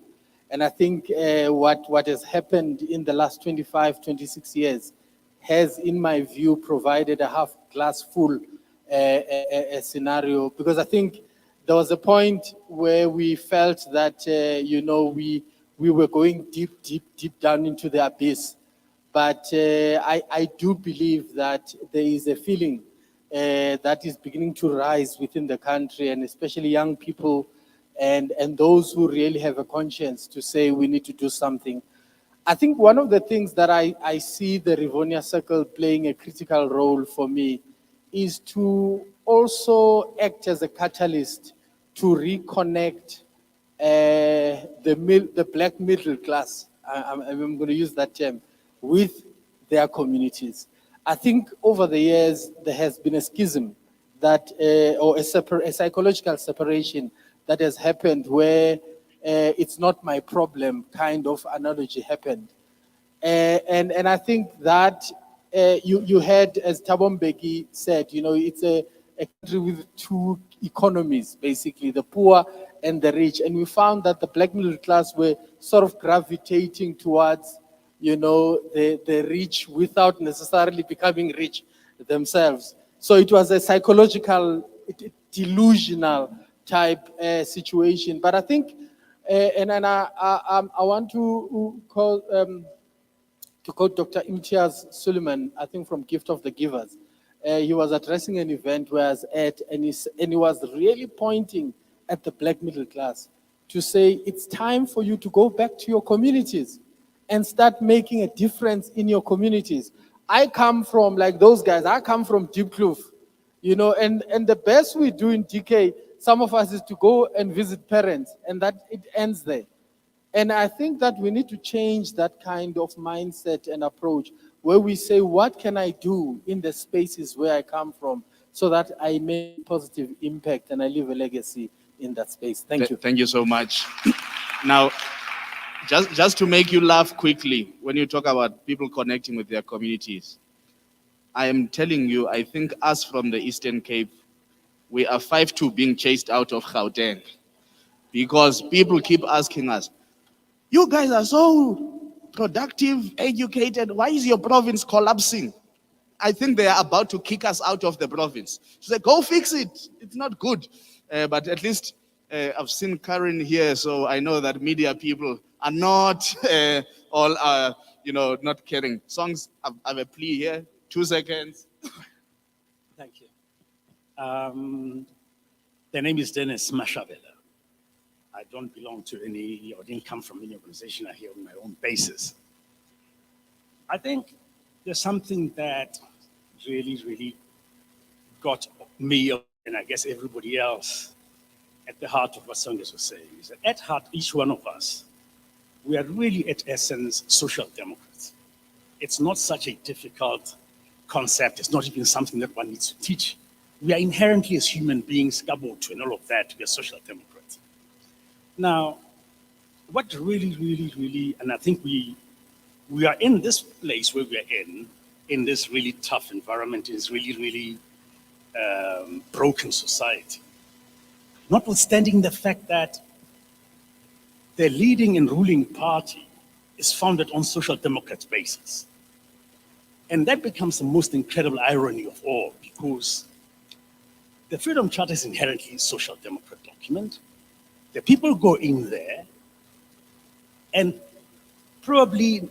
And I think what has happened in the last 25, 26 years has, in my view, provided a half glass full a scenario, because I think there was a point where we felt that, you know, we were going deep down into the abyss. But I do believe that there is a feeling that is beginning to rise within the country, and especially young people and those who really have a conscience to say we need to do something. I think one of the things that I see the Rivonia Circle playing a critical role for me is to also act as a catalyst to reconnect the black middle class, I'm going to use that term, with their communities. I think over the years, there has been a schism that, or a psychological separation that has happened where it's not my problem kind of analogy happened. And I think that you had, as Thabo Mbeki said, you know, it's a country with two economies, basically, the poor and the rich. And we found that the black middle class were sort of gravitating towards, you know, the rich without necessarily becoming rich themselves. So it was a psychological, delusional type situation. But I think, and I want to quote Dr. Imtiaz Suleiman, I think from Gift of the Givers. He was addressing an event where I was at, and he was really pointing at the black middle class to say, it's time for you to go back to your communities and start making a difference in your communities. I come from, like those guys, I come from Deep Kloof, you know, and the best we do in DK, some of us, is to go and visit parents, and that it ends there. And I think that we need to change that kind of mindset and approach where we say, what can I do in the spaces where I come from so that I make positive impact and I leave a legacy in that space. Thank you. Thank you so much. Now, just to make you laugh quickly, when you talk about people connecting with their communities, I am telling you, I think us from the Eastern Cape, we are 5-2 being chased out of Gauteng, because people keep asking us, you guys are so productive, educated, why is your province collapsing? I think they are about to kick us out of the province. So they go fix it. It's not good. But at least I've seen Karen here, so I know that media people are not all, you know, not caring. Songs, I have a plea here. 2 seconds. Thank you. The name is Dennis Mashabela. I don't belong to any, or didn't come from any organization. I here on my own basis. I think there's something that really got me, and I guess everybody else, at the heart of what Songezo was saying, is that at heart, each one of us, we are really at essence social democrats. It's not such a difficult concept. It's not even something that one needs to teach. we are inherently as human beings, Gaboto and all of that, we are social democrats. Now, what really, and I think we are in this place where we are in this really tough environment, in this really broken society. Notwithstanding the fact that the leading and ruling party is founded on social democrat basis. And that becomes the most incredible irony of all, because the Freedom Charter is inherently a social democrat document. The people go in there and probably,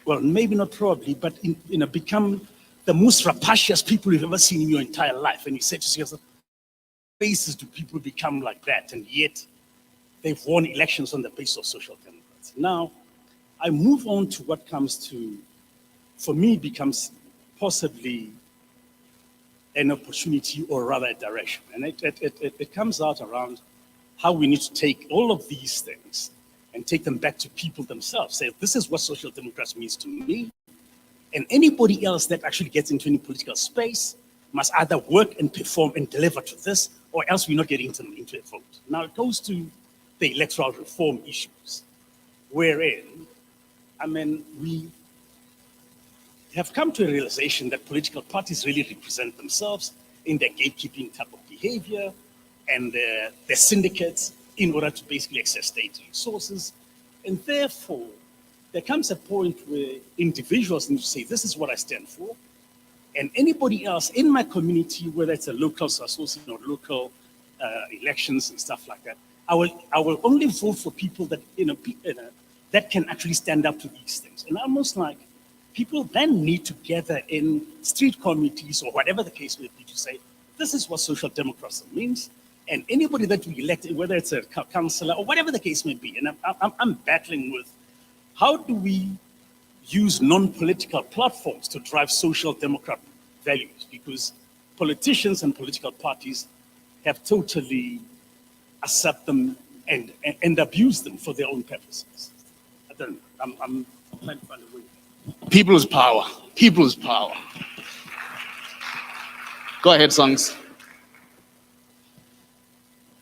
well, maybe not probably, but become the most rapacious people you've ever seen in your entire life. And you say to yourself, basis do people become like that? And yet they've won elections on the basis of social democrats. Now, I move on to what comes to, for me, becomes possibly an opportunity or rather a direction. And it comes out around how we need to take all of these things and take them back to people themselves. Say, this is what social democrats means to me. And anybody else that actually gets into any political space must either work and perform and deliver to this, or else we're not getting into a vote. Now it goes to the electoral reform issues, wherein, I mean, we have come to a realization that political parties really represent themselves in their gatekeeping type of behavior and their syndicates in order to basically access state resources. And therefore, there comes a point where individuals need to say, this is what I stand for. And anybody else in my community, whether it's a local association or local elections and stuff like that, I will only vote for people that, that can actually stand up to these things. And almost like people then need to gather in street committees or whatever the case may be to say, this is what social democracy means. And anybody that we elect, whether it's a councillor or whatever the case may be, and I'm battling with, how do we use non-political platforms to drive social democrat values? Because politicians and political parties have totally accept them and abuse them for their own purposes. I don't know. I'm trying to find a way. People's power. People's power. Go ahead, Songs.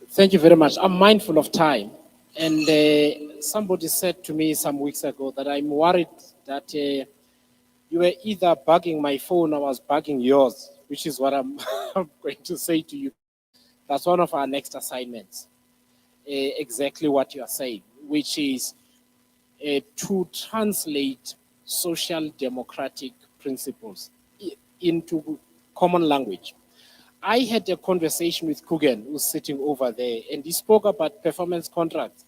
Thank you very much. I'm mindful of time. And somebody said to me some weeks ago that I'm worried that you were either bugging my phone or I was bugging yours, which is what I'm going to say to you. That's one of our next assignments. Exactly what you are saying, which is to translate social democratic principles into common language. I had a conversation with Kugan, who's sitting over there, and he spoke about performance contracts.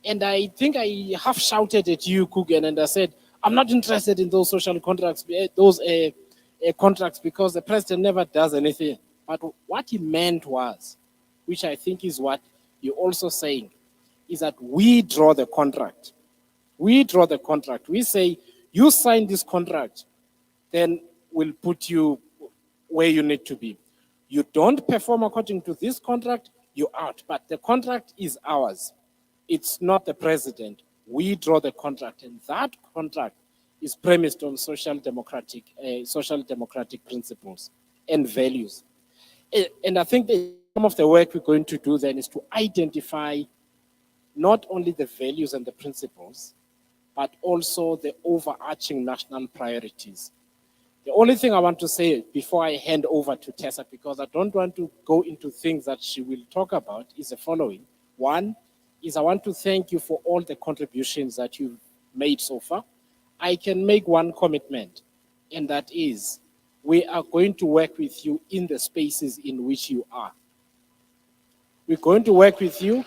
And I think I half shouted at you, Kugan, and I said, I'm not interested in those social contracts, those contracts, because the president never does anything. But what he meant was, which I think is what you're also saying, is that we draw the contract. We draw the contract. We say, you sign this contract, then we'll put you where you need to be. You don't perform according to this contract, you're out. But the contract is ours. It's not the president. We draw the contract, and that contract is premised on social democratic principles and values. And I think that some of the work we're going to do then is to identify not only the values and the principles, but also the overarching national priorities. The only thing I want to say before I hand over to Tessa, because I don't want to go into things that she will talk about, is the following. One is I want to thank you for all the contributions that you've made so far. I can make one commitment, and that is we are going to work with you in the spaces in which you are. We're going to work with you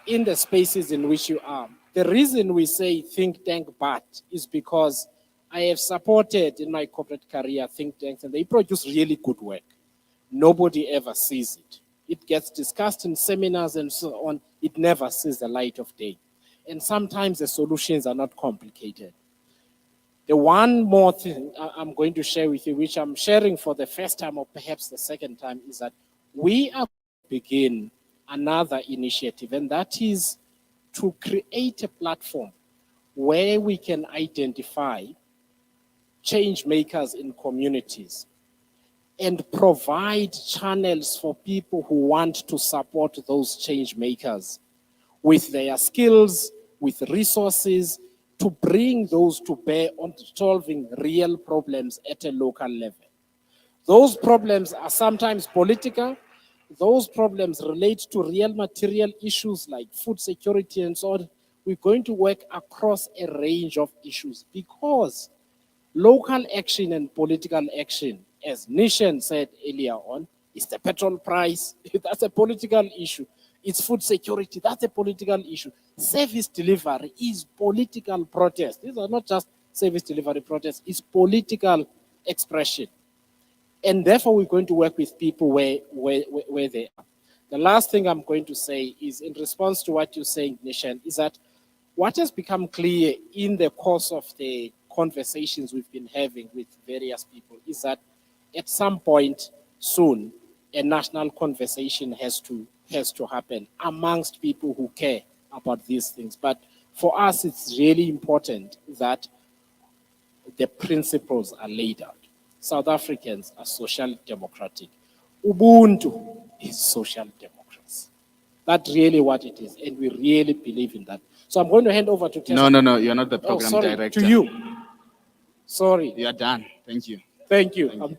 in the spaces in which you are. The reason we say think tank but is because I have supported in my corporate career think tanks, and they produce really good work. Nobody ever sees it. It gets discussed in seminars and so on. It never sees the light of day. And sometimes the solutions are not complicated. The one more thing I'm going to share with you, which I'm sharing for the first time or perhaps the second time, is that we are going to begin another initiative, and that is to create a platform where we can identify change makers in communities and provide channels for people who want to support those change makers with their skills, with resources, to bring those to bear on solving real problems at a local level. Those problems are sometimes political. Those problems relate to real material issues like food security and so on. We're going to work across a range of issues because local action and political action, as Nishan said earlier on, is the petrol price. That's a political issue. It's food security. That's a political issue. Service delivery is political protest. These are not just service delivery protests. It's political expression. And therefore, we're going to work with people where they are. The last thing I'm going to say is in response to what you're saying, Nishan, is that what has become clear in the course of the conversations we've been having with various people is that at some point soon, a national conversation has to happen amongst people who care about these things. But for us, it's really important that the principles are laid out. South Africans are social democratic. Ubuntu is social democracy. That's really what it is, and we really believe in that. So I'm going to hand over to Tessa. No, you're not the program director. To you. Sorry. You are done. Thank you. Thank you.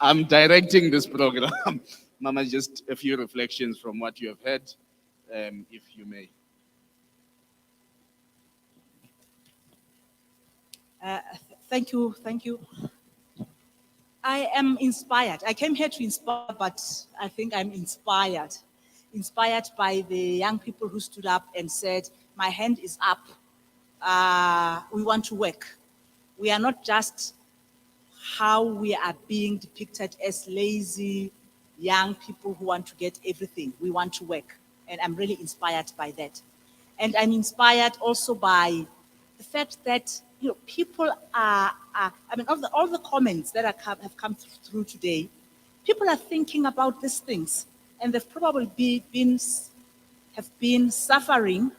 I'm directing this program. Mama, just a few reflections from what you have heard, if you may. Thank you. I am inspired. I came here to inspire, but I think I'm inspired. Inspired by the young people who stood up and said, my hand is up. We want to work. We are not just how we are being depicted as lazy young people who want to get everything. We want to work. And I'm really inspired by that. And I'm inspired also by the fact that people are all the comments that have come through today, people are thinking about these things, and they've probably have been suffering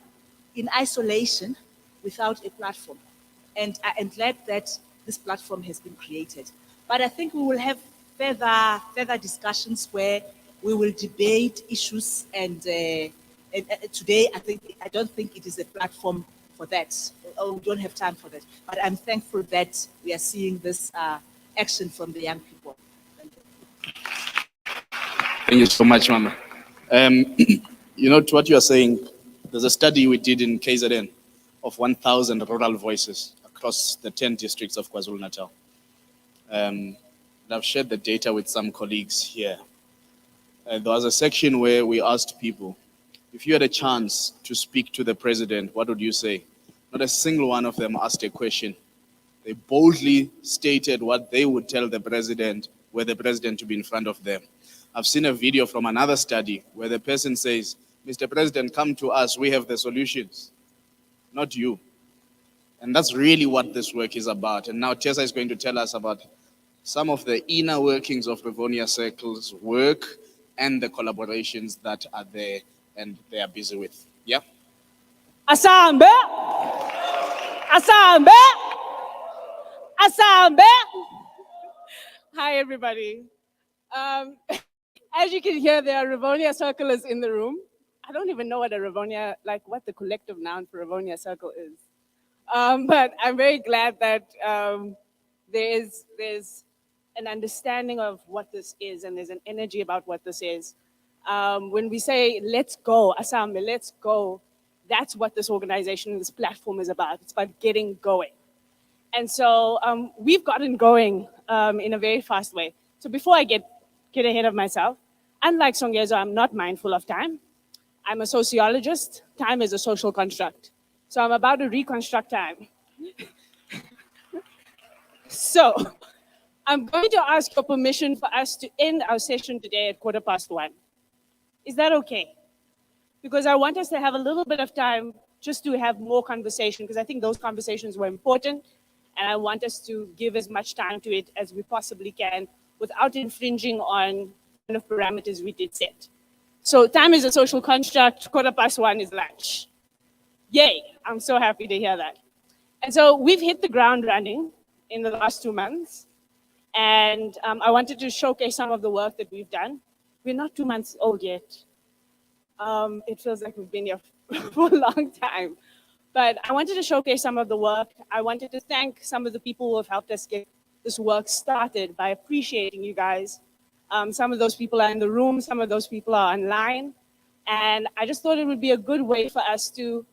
in isolation without a platform. And I am glad that this platform has been created. But I think we will have further discussions where we will debate issues, and today I don't think it is a platform for that. Oh, we don't have time for that. But I'm thankful that we are seeing this action from the young people. Thank you. Thank you so much, Mama. To what you are saying, there's a study we did in KZN of 1,000 rural voices across the 10 districts of KwaZulu-Natal. I've shared the data with some colleagues here. There was a section where we asked people, if you had a chance to speak to the president, what would you say? Not a single one of them asked a question. They boldly stated what they would tell the president were the president to be in front of them. I've seen a video from another study where the person says, Mr. President, come to us, we have the solutions, not you. And that's really what this work is about. And now Tessa is going to tell us about some of the inner workings of Rivonia Circle's work and the collaborations that are there and they are busy with. Yeah? Asambe! Asambe! Asambe! Hi, everybody. As you can hear, there are Rivonia Circlers in the room. I don't even know what what the collective noun for Rivonia Circle is. But I'm very glad that there's an understanding of what this is, and there's an energy about what this is. When we say, let's go, Asambe, let's go, that's what this organization, this platform is about. It's about getting going. And so we've gotten going in a very fast way. So before I get ahead of myself, unlike Songezo, I'm not mindful of time. I'm a sociologist. Time is a social construct. So I'm about to reconstruct time. So I'm going to ask your permission for us to end our session today at 1:15. Is that okay? Because I want us to have a little bit of time just to have more conversation, because I think those conversations were important, and I want us to give as much time to it as we possibly can without infringing on the kind of parameters we did set. So time is a social construct, 1:15 is lunch. Yay, I'm so happy to hear that. And so we've hit the ground running in the last 2 months. And I wanted to showcase some of the work that we've done. We're not 2 months old yet. It feels like we've been here for a long time. But I wanted to showcase some of the work. I wanted to thank some of the people who have helped us get this work started by appreciating you guys. Some of those people are in the room, some of those people are online. And I just thought it would be a good way for us to,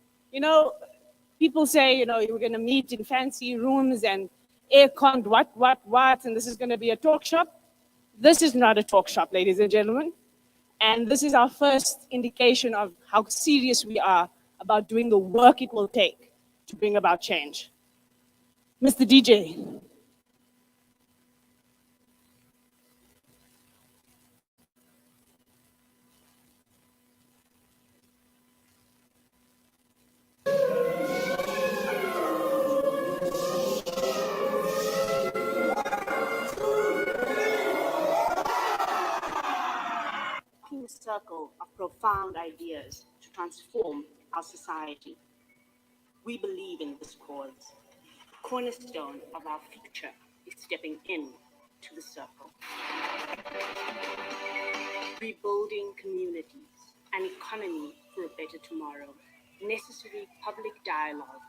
people say, you're going to meet in fancy rooms and air-conned what, and this is going to be a talk shop. This is not a talk shop, ladies and gentlemen. And this is our first indication of how serious we are about doing the work it will take to bring about change. Mr. DJ. A circle of profound ideas to transform our society. We believe in this cause. The cornerstone of our future is stepping in to the circle. Rebuilding communities and economy for a better tomorrow. Necessary public dialogue.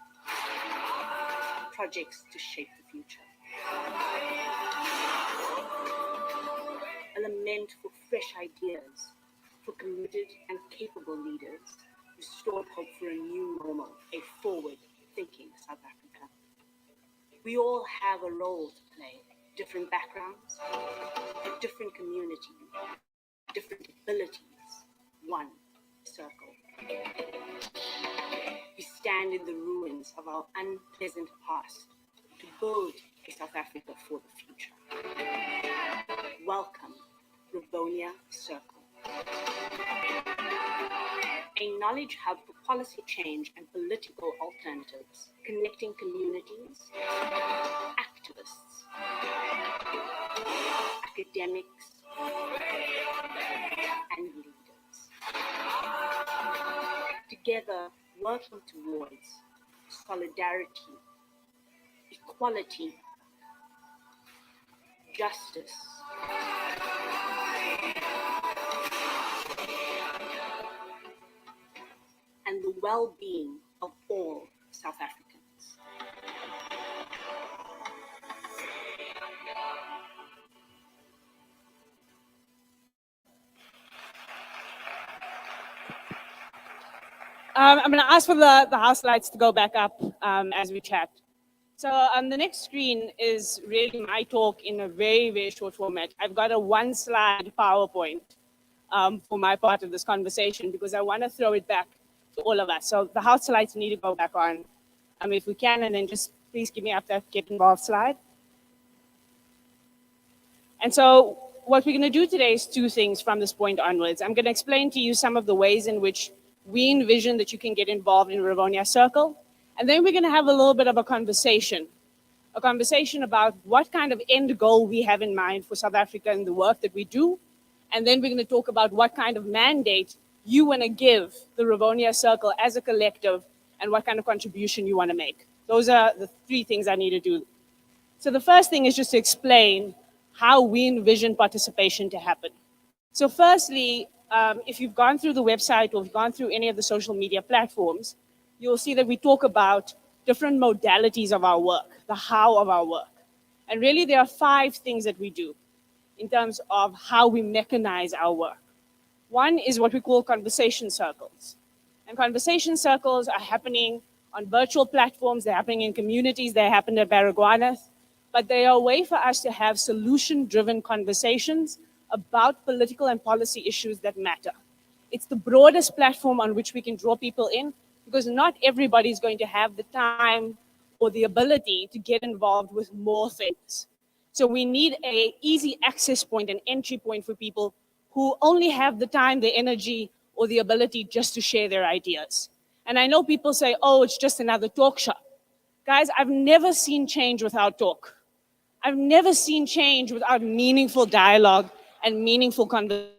Projects to shape the future. A lament for fresh ideas, for committed and capable leaders, restored hope for a new normal, a forward-thinking South Africa. We all have a role to play, different backgrounds, different communities, different abilities, one circle. We stand in the ruins of our unpleasant past to build a South Africa for the future. Welcome, Rivonia Circle. A knowledge hub for policy change and political alternatives, connecting communities, activists, academics, and leaders. Together, working towards solidarity, equality, justice, and the well-being of all South Africans. I'm going to ask for the house lights to go back up as we chat. So the next screen is really my talk in a very, very short format. I've got a one-slide PowerPoint for my part of this conversation because I want to throw it back to all of us. So the house lights need to go back on if we can, and then just please give me up that get involved slide. And so what we're going to do today is two things from this point onwards. I'm going to explain to you some of the ways in which we envision that you can get involved in Rivonia Circle. And then we're going to have a little bit of a conversation about what kind of end goal we have in mind for South Africa and the work that we do. And then we're going to talk about what kind of mandate you want to give the Rivonia Circle as a collective and what kind of contribution you want to make. Those are the three things I need to do. So the first thing is just to explain how we envision participation to happen. So firstly, if you've gone through the website or gone through any of the social media platforms, you'll see that we talk about different modalities of our work, the how of our work. And really there are 5 things that we do in terms of how we mechanize our work. One is what we call conversation circles. And conversation circles are happening on virtual platforms, they're happening in communities, they happen at Baragwanath, but they are a way for us to have solution-driven conversations about political and policy issues that matter. It's the broadest platform on which we can draw people in because not everybody is going to have the time or the ability to get involved with more things. So we need an easy access point, an entry point for people who only have the time, the energy, or the ability just to share their ideas. And I know people say, oh, it's just another talk shop. Guys, I've never seen change without talk. I've never seen change without meaningful dialogue and meaningful conversation.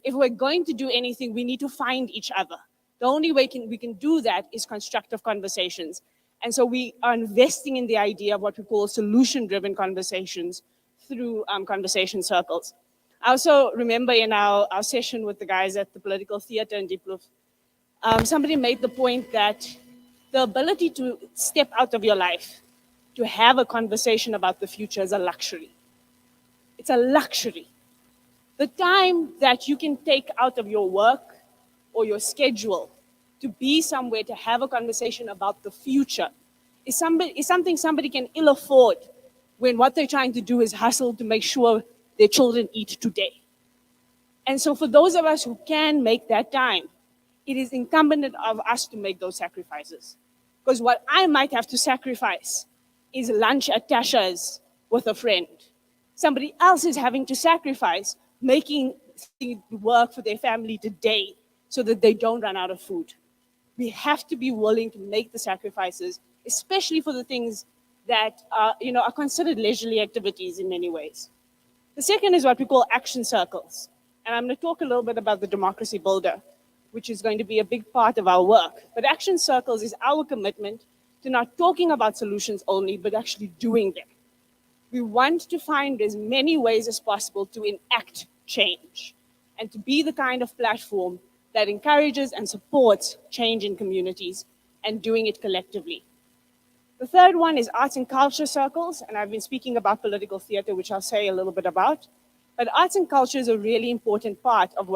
If we're going to do anything, we need to find each other. The only way we can do that is constructive conversations. And so we are investing in the idea of what we call solution-driven conversations through conversation circles. I also remember in our session with the guys at the Political Theatre in Diepkloof, somebody made the point that the ability to step out of your life, to have a conversation about the future is a luxury. It's a luxury. The time that you can take out of your work or your schedule to be somewhere to have a conversation about the future is something somebody can ill afford when what they're trying to do is hustle to make sure their children eat today. And so for those of us who can make that time, it is incumbent of us to make those sacrifices. Because what I might have to sacrifice is lunch at Tasha's with a friend. Somebody else is having to sacrifice making work for their family today so that they don't run out of food. We have to be willing to make the sacrifices, especially for the things that are considered leisurely activities in many ways. The second is what we call action circles. And I'm going to talk a little bit about the democracy builder, which is going to be a big part of our work. But action circles is our commitment to not talking about solutions only, but actually doing them. We want to find as many ways as possible to enact change and to be the kind of platform that encourages and supports change in communities and doing it collectively. The third one is arts and culture circles, and I've been speaking about political theater, which I'll say a little bit about. But arts and culture is a really important part of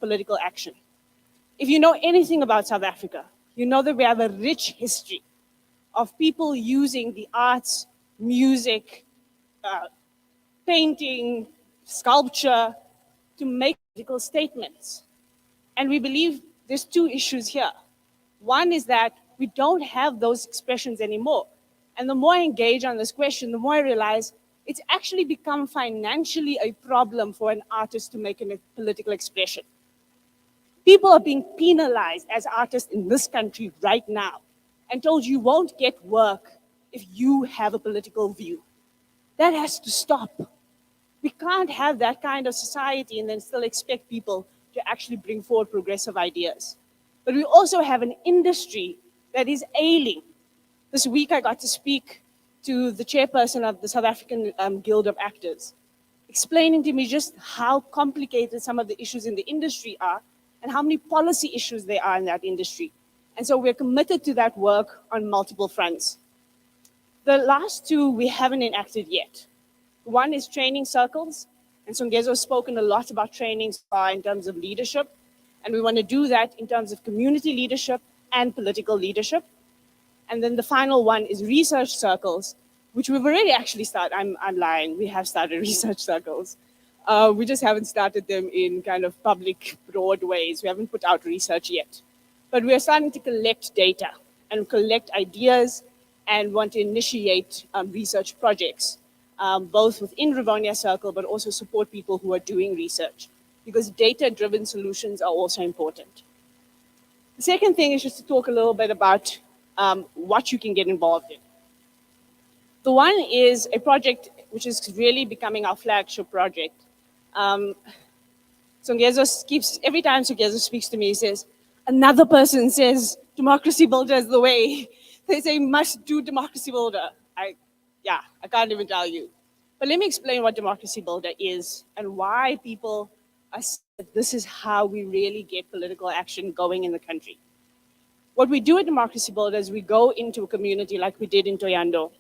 political action. If you know anything about South Africa, you know that we have a rich history of people using the arts, music, painting, sculpture to make political statements. And we believe there's two issues here. One is that we don't have those expressions anymore. And the more I engage on this question, the more I realize it's actually become financially a problem for an artist to make a political expression. People are being penalized as artists in this country right now and told you won't get work if you have a political view. That has to stop. We can't have that kind of society and then still expect people to actually bring forward progressive ideas. But we also have an industry that is ailing. This week I got to speak to the chairperson of the South African Guild of Actors, explaining to me just how complicated some of the issues in the industry are and how many policy issues there are in that industry. And so we're committed to that work on multiple fronts. The last two we haven't enacted yet. One is training circles, and Songezo has spoken a lot about training in terms of leadership, and we want to do that in terms of community leadership and political leadership. And then the final one is research circles, which we've already actually started. I'm lying, we have started research circles. We just haven't started them in kind of public, broad ways. We haven't put out research yet. But we are starting to collect data and collect ideas and want to initiate research projects, both within Rivonia Circle, but also support people who are doing research, because data-driven solutions are also important. The second thing is just to talk a little bit about what you can get involved in. The one is a project which is really becoming our flagship project. Songezo keeps, every time Songezo speaks to me, he says, another person says, democracy builder is the way. They say, must do democracy builder. I can't even tell you. But let me explain what democracy builder is and why people are saying that this is how we really get political action going in the country. What we do at Democracy Builder is we go into a community like we did in Toyando.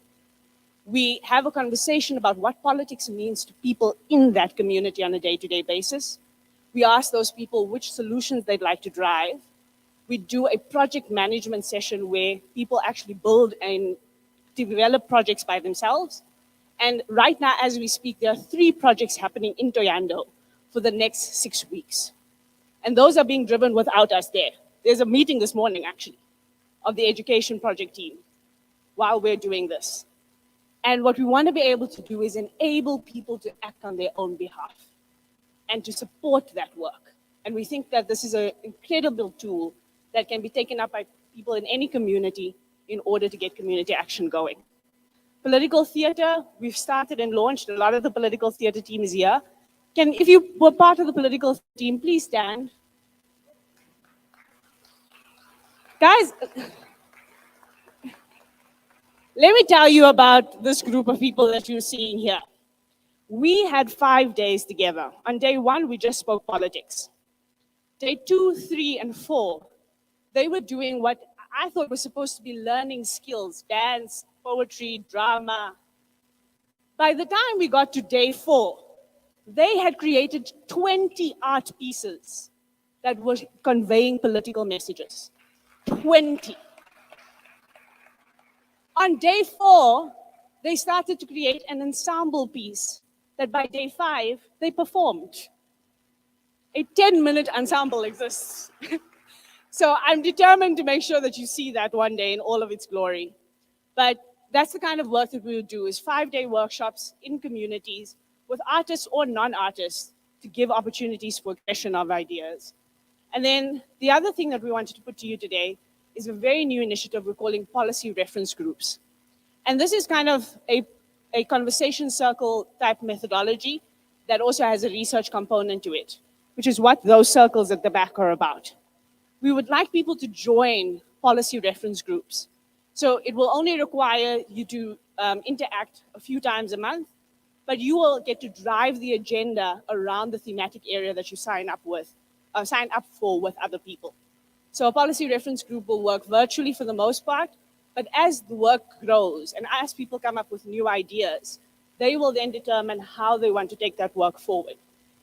We have a conversation about what politics means to people in that community on a day-to-day basis. We ask those people which solutions they'd like to drive. We do a project management session where people actually build and develop projects by themselves. And right now, as we speak, there are 3 projects happening in Toyando for the next 6 weeks. And those are being driven without us there. There's a meeting this morning, actually, of the education project team while we're doing this. And what we want to be able to do is enable people to act on their own behalf and to support that work. And we think that this is an incredible tool that can be taken up by people in any community in order to get community action going. Political theater, we've started and launched. A lot of the political theater team is here. If you were part of the political team, please stand. Guys, let me tell you about this group of people that you're seeing here. We had 5 days together. On day 1, we just spoke politics. Day 2, 3, and 4, they were doing what I thought was supposed to be learning skills, dance, poetry, drama. By the time we got to day 4, they had created 20 art pieces that were conveying political messages. 20. On day 4, they started to create an ensemble piece that by day 5, they performed. A 10-minute ensemble exists. So I'm determined to make sure that you see that one day in all of its glory. But that's the kind of work that we will do, is 5-day workshops in communities with artists or non-artists to give opportunities for expression of ideas. And then the other thing that we wanted to put to you today is a very new initiative we're calling policy reference groups. And this is kind of a conversation circle type methodology that also has a research component to it, which is what those circles at the back are about. We would like people to join policy reference groups. So it will only require you to interact a few times a month, but you will get to drive the agenda around the thematic area that you sign up for with other people. So a policy reference group will work virtually for the most part, but as the work grows and as people come up with new ideas, they will then determine how they want to take that work forward.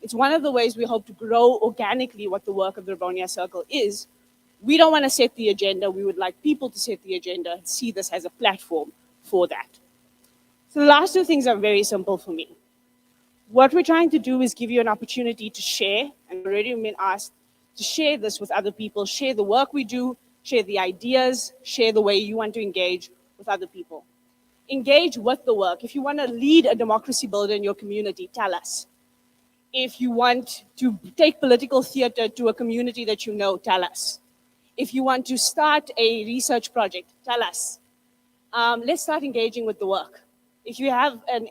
It's one of the ways we hope to grow organically what the work of the Rivonia Circle is. We don't want to set the agenda. We would like people to set the agenda and see this as a platform for that. So the last 2 things are very simple for me. What we're trying to do is give you an opportunity to share, and already we've been asked to share this with other people, share the work we do, share the ideas, share the way you want to engage with other people. Engage with the work. If you want to lead a democracy builder in your community, tell us. If you want to take political theater to a community that you know, tell us. If you want to start a research project, tell us. Let's start engaging with the work. If you have, and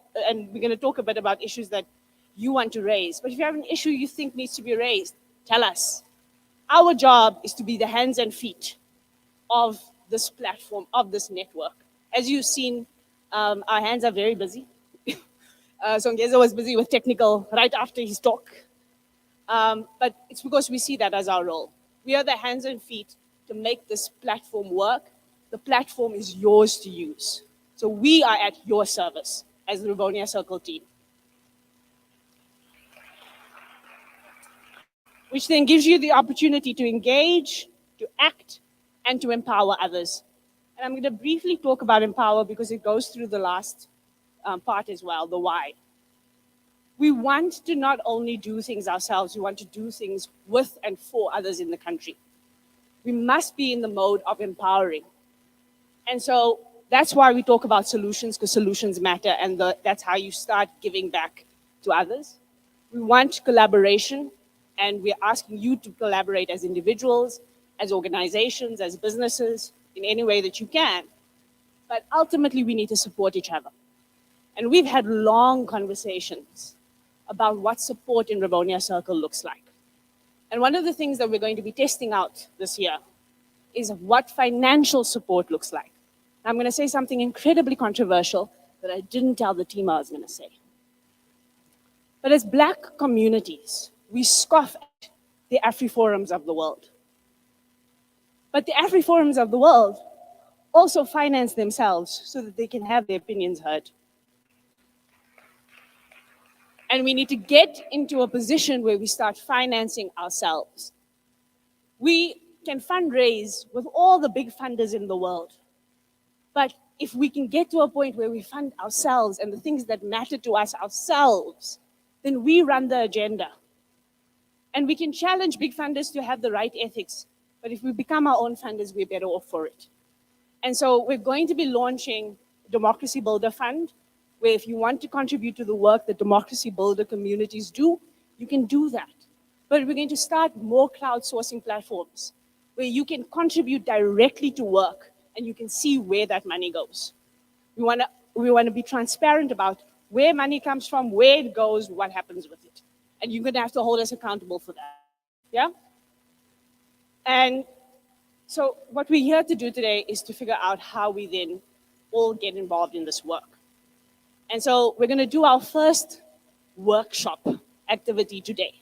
we're going to talk a bit about issues that you want to raise, but if you have an issue you think needs to be raised, tell us. Our job is to be the hands and feet of this platform, of this network. As you've seen, our hands are very busy. Songeza was busy with technical right after his talk. But it's because we see that as our role. We are the hands and feet to make this platform work. The platform is yours to use. So we are at your service as the Rivonia Circle team. Which then gives you the opportunity to engage, to act, and to empower others. And I'm going to briefly talk about empower because it goes through the last part as well, the why. We want to not only do things ourselves, we want to do things with and for others in the country. We must be in the mode of empowering. And so that's why we talk about solutions, because solutions matter, and that's how you start giving back to others. We want collaboration, and we're asking you to collaborate as individuals, as organizations, as businesses, in any way that you can. But ultimately, we need to support each other. And we've had long conversations about what support in Rivonia Circle looks like. And one of the things that we're going to be testing out this year is what financial support looks like. I'm going to say something incredibly controversial that I didn't tell the team I was going to say. But as Black communities, we scoff at the AfriForums of the world. But the AfriForums of the world also finance themselves so that they can have their opinions heard. And we need to get into a position where we start financing ourselves. We can fundraise with all the big funders in the world. But if we can get to a point where we fund ourselves and the things that matter to us ourselves, then we run the agenda. And we can challenge big funders to have the right ethics. But if we become our own funders, we're better off for it. And so we're going to be launching Democracy Builder Fund, where if you want to contribute to the work that democracy builder communities do, you can do that. But we're going to start more crowdsourcing platforms where you can contribute directly to work and you can see where that money goes. We want to be transparent about where money comes from, where it goes, what happens with it. And you're going to have to hold us accountable for that. Yeah? And so what we're here to do today is to figure out how we then all get involved in this work. And so we're going to do our first workshop activity today.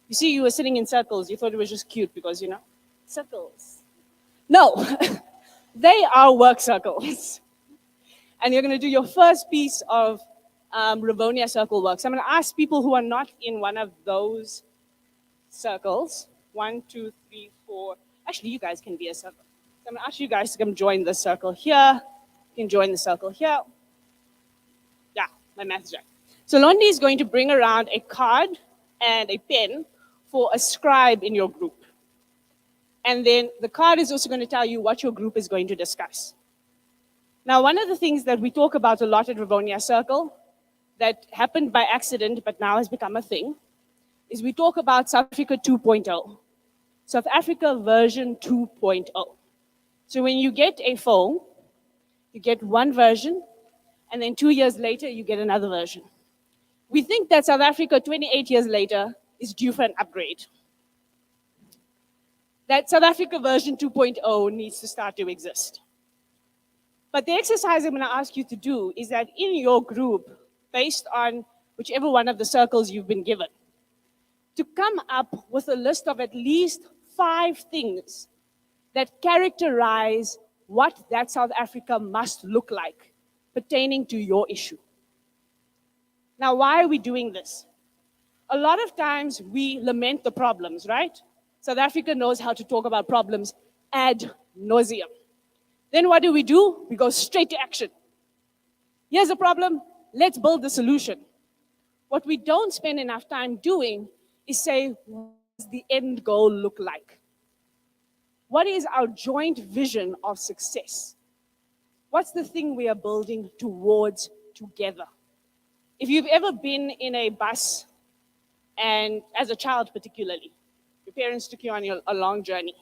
You see, you were sitting in circles. You thought it was just cute because, circles. No, they are work circles. And you're going to do your first piece of Rivonia circle work. So I'm going to ask people who are not in one of those circles. 1, 2, 3, 4. Actually, you guys can be a circle. So I'm going to ask you guys to come join the circle here. You can join the circle here. Yeah, my math is right. So Londi is going to bring around a card and a pen for a scribe in your group. And then the card is also going to tell you what your group is going to discuss. Now, one of the things that we talk about a lot at Rivonia Circle that happened by accident but now has become a thing is we talk about South Africa 2.0. South Africa version 2.0. So when you get a phone, you get one version, and then 2 years later, you get another version. We think that South Africa 28 years later is due for an upgrade. That South Africa version 2.0 needs to start to exist. But the exercise I'm going to ask you to do is that in your group, based on whichever one of the circles you've been given, to come up with a list of at least 5 things that characterize what that South Africa must look like pertaining to your issue. Now, why are we doing this? A lot of times we lament the problems, right? South Africa knows how to talk about problems ad nauseum. Then what do? We go straight to action. Here's a problem, let's build the solution. What we don't spend enough time doing is say, what does the end goal look like? What is our joint vision of success? What's the thing we are building towards together? If you've ever been in a bus, and as a child particularly, your parents took you on a long journey,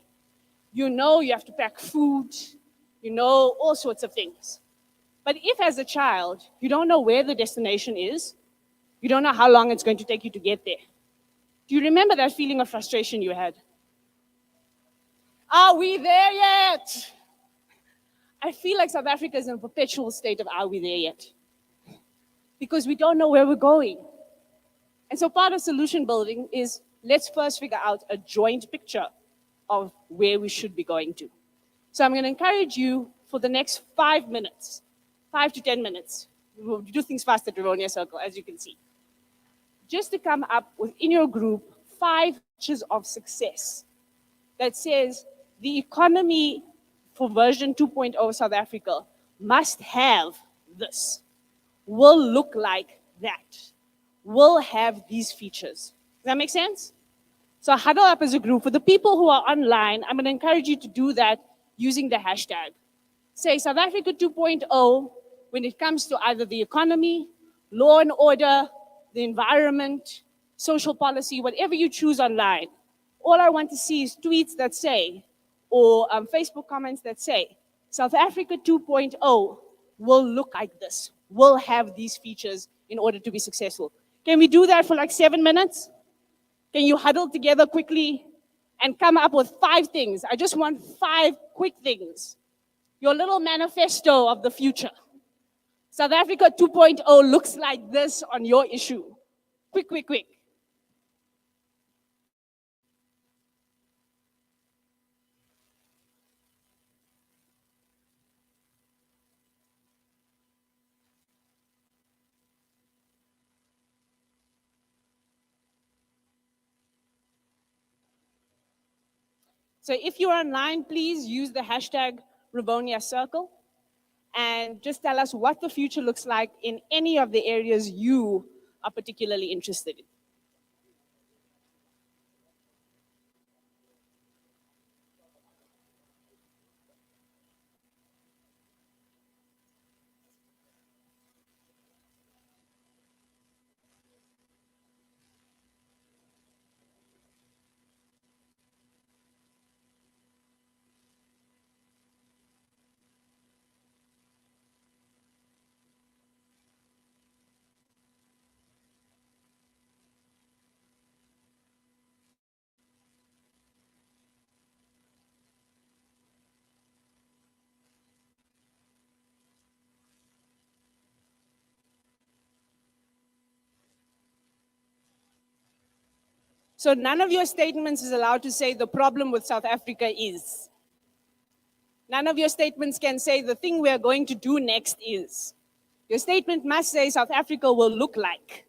you know you have to pack food, you know all sorts of things. But if as a child, you don't know where the destination is, you don't know how long it's going to take you to get there, do you remember that feeling of frustration you had? Are we there yet? I feel like South Africa is in a perpetual state of are we there yet? Because we don't know where we're going. And so part of solution building is let's first figure out a joint picture of where we should be going to. So I'm going to encourage you for the next 5 minutes, 5 to 10 minutes. We'll do things fast at Rivonia Circle, as you can see. Just to come up within your group 5 pictures of success that says the economy for version 2.0 South Africa must have this, will look like that, will have these features. Does that make sense? So huddle up as a group. For the people who are online, I'm going to encourage you to do that using the hashtag. Say South Africa 2.0 when it comes to either the economy, law and order, the environment, social policy, whatever you choose online. All I want to see is tweets that say, or Facebook comments that say, South Africa 2.0 will look like this, will have these features in order to be successful. Can we do that for like 7 minutes? Can you huddle together quickly and come up with 5 things? I just want 5 quick things. Your little manifesto of the future. South Africa 2.0 looks like this on your issue. Quick, quick, quick. So if you're online, please use the hashtag Rivonia Circle and just tell us what the future looks like in any of the areas you are particularly interested in. So none of your statements is allowed to say the problem with South Africa is. None of your statements can say the thing we are going to do next is. Your statement must say South Africa will look like.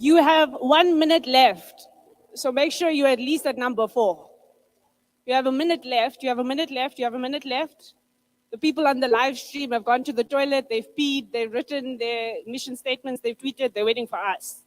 You have 1 minute left. So make sure you're at least at number 4. You have a minute left, you have a minute left, you have a minute left. The people on the live stream have gone to the toilet, they've peed, they've written their mission statements, they've tweeted, they're waiting for us.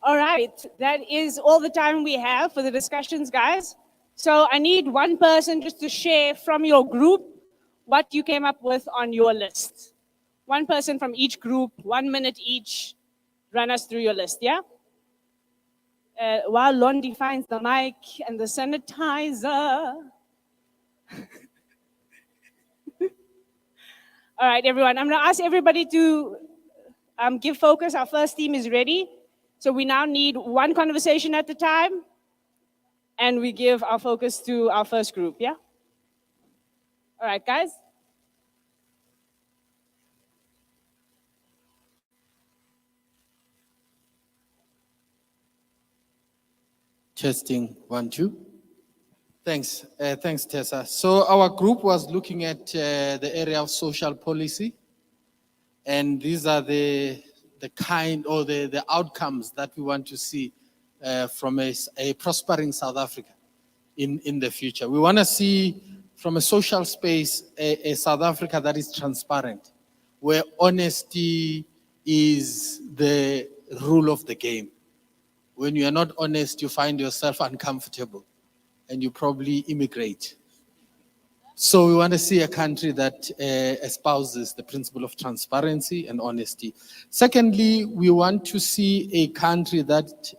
All right, that is all the time we have for the discussions, guys. So I need one person just to share from your group what you came up with on your list. One person from each group, 1 minute each, run us through your list, yeah? While Londi finds the mic and the sanitizer. All right, everyone, I'm gonna ask everybody to give focus. Our first team is ready. So we now need one conversation at a time, and we give our focus to our first group, yeah? All right, guys. Testing 1, 2. Thanks, thanks Tessa. So our group was looking at the area of social policy, and these are the kind or the outcomes that we want to see from a prospering South Africa in the future. We want to see from a social space a South Africa that is transparent, where honesty is the rule of the game. When you are not honest, you find yourself uncomfortable and you probably immigrate. So we want to see a country that espouses the principle of transparency and honesty. Secondly, we want to see a country that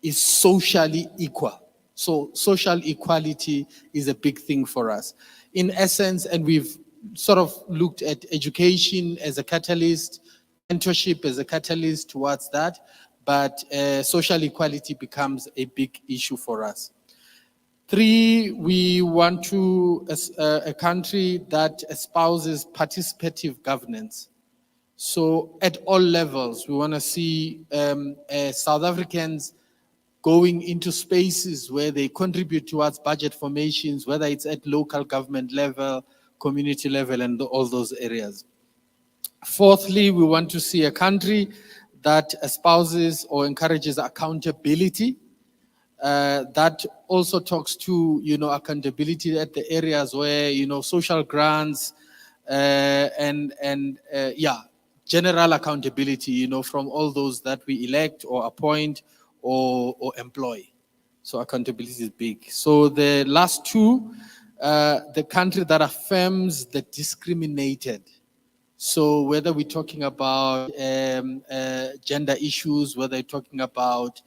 is socially equal. So social equality is a big thing for us. In essence, and we've sort of looked at education as a catalyst, mentorship as a catalyst towards that, but social equality becomes a big issue for us. 3, we want to a country that espouses participative governance. So at all levels, we want to see South Africans going into spaces where they contribute towards budget formations, whether it's at local government level, community level, and all those areas. Fourthly, we want to see a country that espouses or encourages accountability. That also talks to, accountability at the areas where, social grants general accountability, from all those that we elect or appoint or employ. So accountability is big. So the last 2, the country that affirms the discriminated. So whether we're talking about gender issues, whether we're talking about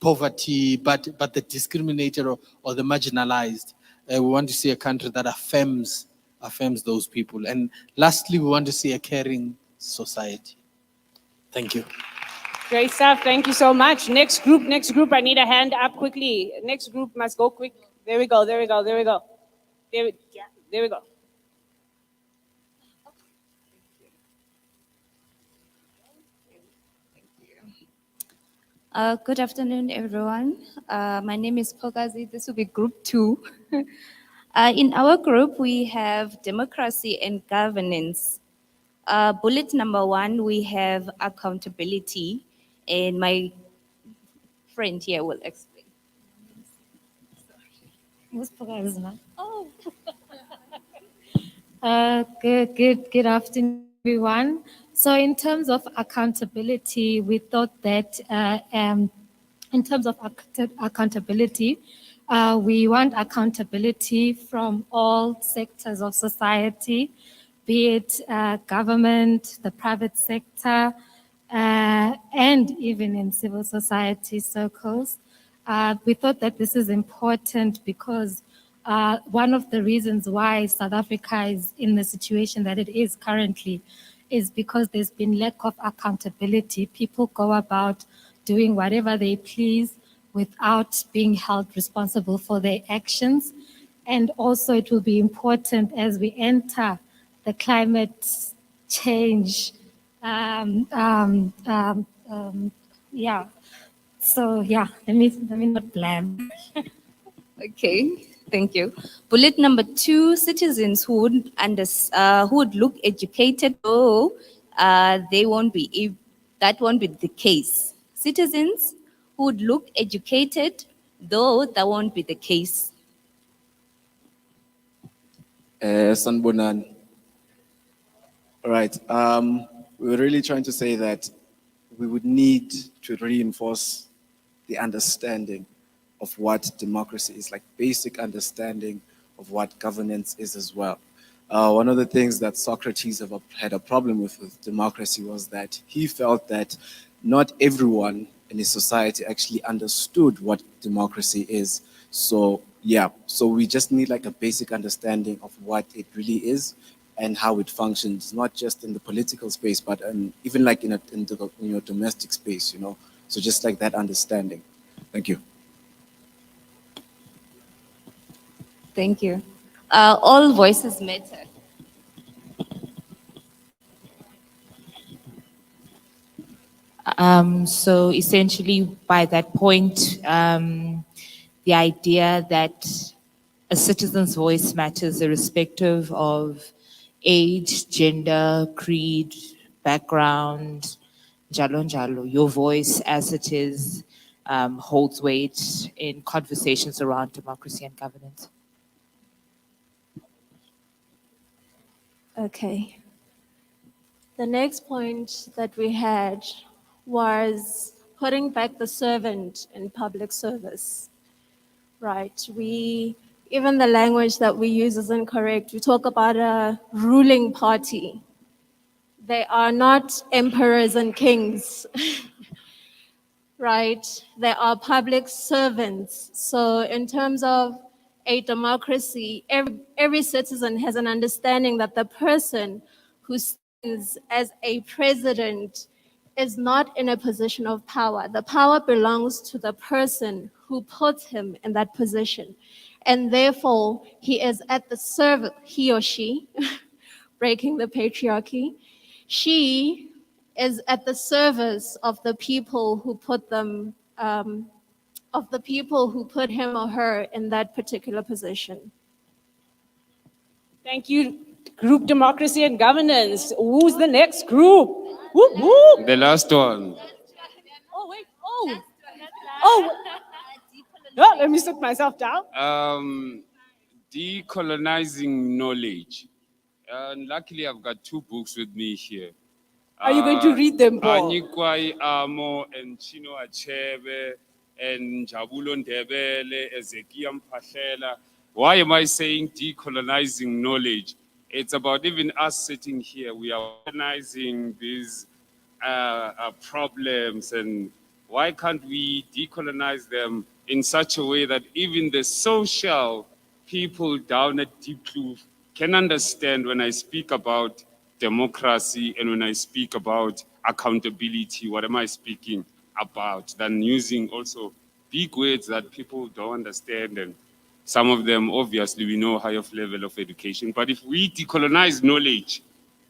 poverty, but the discriminated or the marginalized, We want to see a country that affirms those people. And lastly, we want to see a caring society. Thank you. Great stuff. Thank you so much. Next group. I need a hand up quickly. Next group must go quick. There we go. There we go. Good afternoon, everyone. My name is Pokazi. This will be group 2. In our group, we have democracy and governance. Bullet number 1, we have accountability, and my friend here will explain. Oh. Good afternoon, everyone. So in terms of accountability, we thought that in terms of accountability, we want accountability from all sectors of society, be it government, the private sector, and even in civil society circles. We thought that this is important because one of the reasons why South Africa is in the situation that it is currently is because there's been lack of accountability. People go about doing whatever they please without being held responsible for their actions. And also it will be important as we enter the climate change. Yeah. So yeah, let me not blame. Okay, thank you. Bullet number 2, citizens who would look educated, though that won't be the case. Citizens who would look educated, though that won't be the case. Sanbonan. All right. We're really trying to say that we would need to reinforce the understanding of what democracy is, like basic understanding of what governance is as well. One of the things that Socrates had a problem with democracy was that he felt that not everyone in his society actually understood what democracy is. So yeah, so we just need like a basic understanding of what it really is and how it functions, not just in the political space, but even like in your domestic space, you know. So just like that understanding. Thank you. Thank you. All voices matter. So essentially, by that point, the idea that a citizen's voice matters irrespective of age, gender, creed, background, jalo njalo. Your voice as it is holds weight in conversations around democracy and governance. Okay. The next point that we had was putting back the servant in public service, right? Even the language that we use is incorrect. We talk about a ruling party. They are not emperors and kings, right? They are public servants. So in terms of a democracy, every citizen has an understanding that the person who stands as a president is not in a position of power. The power belongs to the person who puts him in that position. And therefore, he is at the service, he or she, breaking the patriarchy, she is at the service of the people who put them, of the people who put him or her in that particular position. Thank you, Group Democracy and Governance. Who's the next group? Whoop, whoop. The last one. Oh, wait. Oh, let me sit myself down. Decolonizing Knowledge. And luckily, I've got 2 books with me here. Are you going to read them, Paul? Anikwai Amo and Chino Achebe and Jabulo Ndebele, Ezekiel Mpahlela. Why am I saying decolonizing knowledge? It's about even us sitting here. We are organizing these problems, and why can't we decolonize them in such a way that even the social people down at Deep Kloof can understand when I speak about democracy and when I speak about accountability, what am I speaking about, than using also big words that people don't understand. And some of them, obviously, we know higher level of education. But if we decolonize knowledge,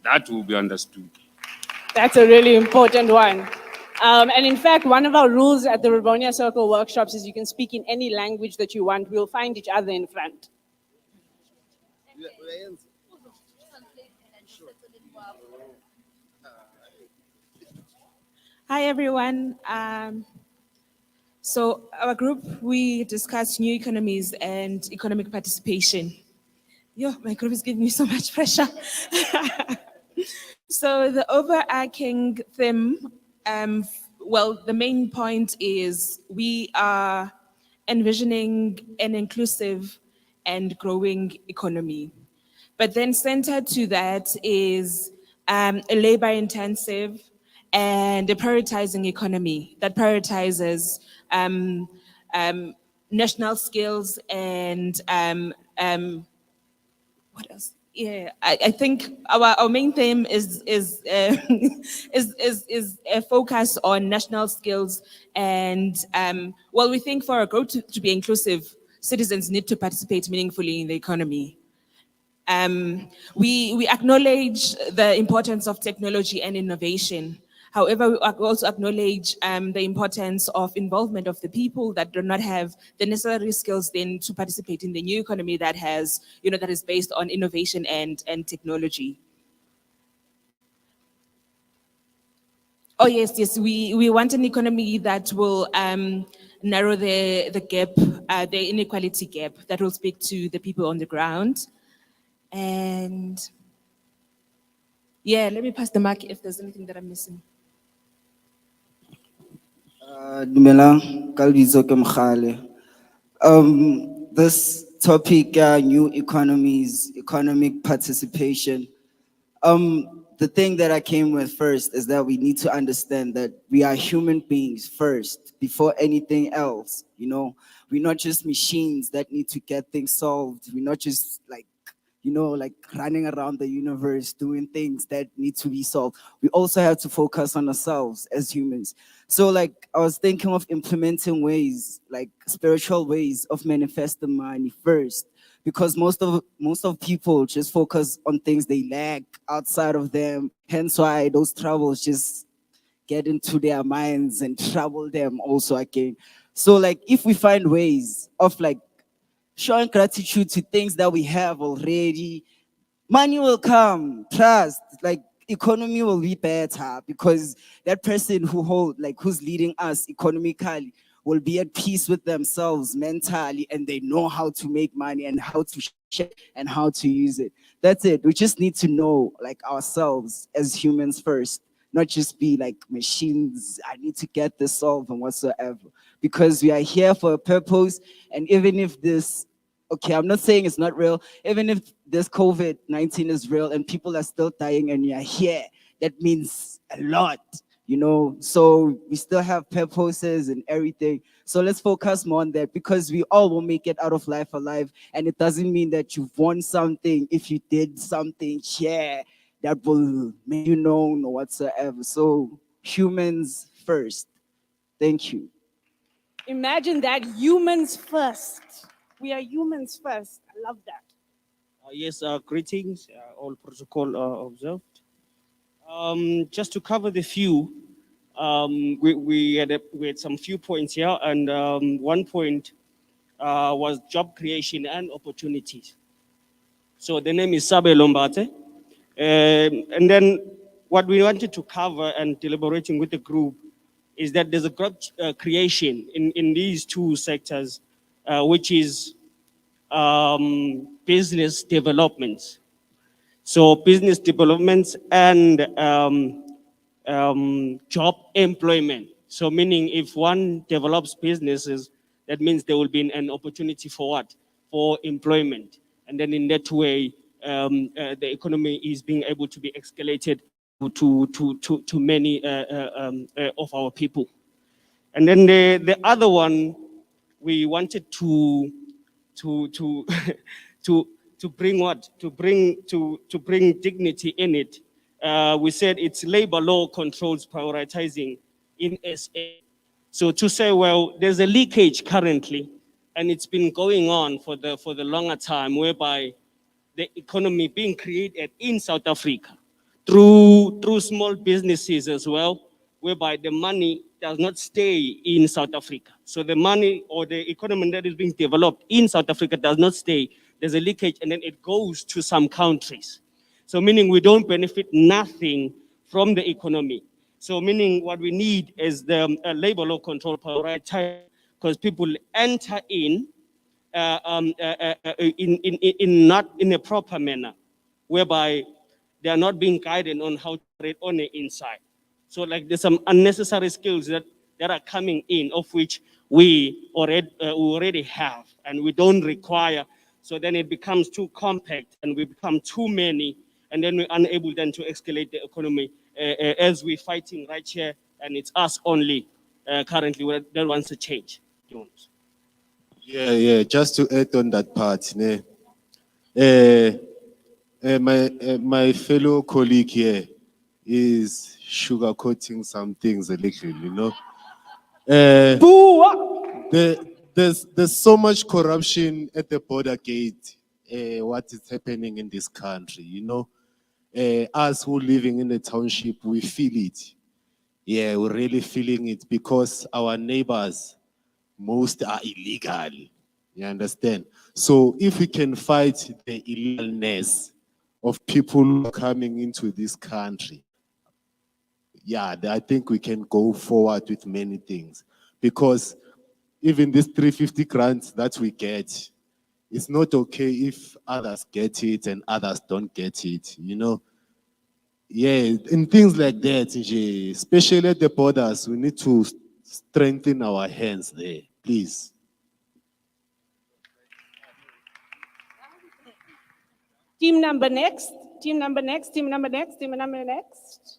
that will be understood. That's a really important one. And in fact, one of our rules at the Rivonia Circle workshops is you can speak in any language that you want. We'll find each other in front. Hi, everyone. So our group, we discussed new economies and economic participation. Yo, my group is giving me so much pressure. So the overarching theme, well, the main point is we are envisioning an inclusive and growing economy. But then centered to that is a labor-intensive and a prioritizing economy that prioritizes national skills and what else? Yeah, I think our main theme is is a focus on national skills and well, we think for our growth to be inclusive, citizens need to participate meaningfully in the economy. We acknowledge the importance of technology and innovation. However, we also acknowledge the importance of involvement of the people that do not have the necessary skills then to participate in the new economy that has, that is based on innovation and technology. Oh yes, we want an economy that will narrow the gap, the inequality gap, that will speak to the people on the ground. And yeah, let me pass the mic if there's anything that I'm missing. Dumelang, ka lebitso ke Mokgale. This topic, new economies, economic participation. The thing that I came with first is that we need to understand that we are human beings first, before anything else. We're not just machines that need to get things solved. We're not just like running around the universe doing things that need to be solved. We also have to focus on ourselves as humans. So I was thinking of implementing ways, like spiritual ways of manifesting money first, because most of people just focus on things they lack outside of them. Hence why those troubles just get into their minds and trouble them also again. So if we find ways of showing gratitude to things that we have already, money will come, trust, economy will be better, because that person who's leading us economically will be at peace with themselves mentally, and they know how to make money and how to share and how to use it. That's it. We just need to know ourselves as humans first, not just be like machines. I need to get this solved and whatsoever, because we are here for a purpose. And even if this, okay, I'm not saying it's not real, even if this COVID-19 is real and people are still dying and you're here, that means a lot, so we still have purposes and everything. So let's focus more on that, because we all will make it out of life alive. And it doesn't mean that you've won something if you did something that will make you known or whatsoever. So humans first. Thank you. Imagine that, humans first. We are humans first. I love that. Yes, greetings, all protocol observed. Just to cover the few, we had some few points here, and one point was job creation and opportunities. So the name is Sabe Lombate. And then what we wanted to cover and deliberating with the group is that there's a job creation in these two sectors, which is business developments. So business developments and job employment. So meaning if one develops businesses, that means there will be an opportunity for what? For employment. And then in that way, the economy is being able to be escalated to many of our people. And then the other one, we wanted to to to bring what? To bring dignity in it. We said it's labor law controls prioritizing in SA. So to say, well, there's a leakage currently, and it's been going on for the longer time, whereby the economy being created in South Africa through small businesses as well, whereby the money does not stay in South Africa. So the money or the economy that is being developed in South Africa does not stay. There's a leakage and then it goes to some countries. So meaning we don't benefit nothing from the economy. So meaning what we need is the labor law control prioritize, because people enter in not in a proper manner, whereby they are not being guided on how to operate on the inside. So like there's some unnecessary skills that are coming in, of which we already have and we don't require. So then it becomes too compact and we become too many, and then we're unable then to escalate the economy as we're fighting right here, and it's us only currently that wants to change. Yeah, just to add on that part, my fellow colleague here is sugarcoating some things a little, you know. There's so much corruption at the border gate, what is happening in this country, you know. Us who living in the township, we feel it. Yeah, we're really feeling it because our neighbors, most are illegal. You understand? So if we can fight the illegalness of people who are coming into this country, yeah, I think we can go forward with many things. Because even this 350 grants that we get, it's not okay if others get it and others don't get it, you know? Yeah, and things like that, especially at the borders, we need to strengthen our hands there, please. Team number next, team number next, team number next, team number next.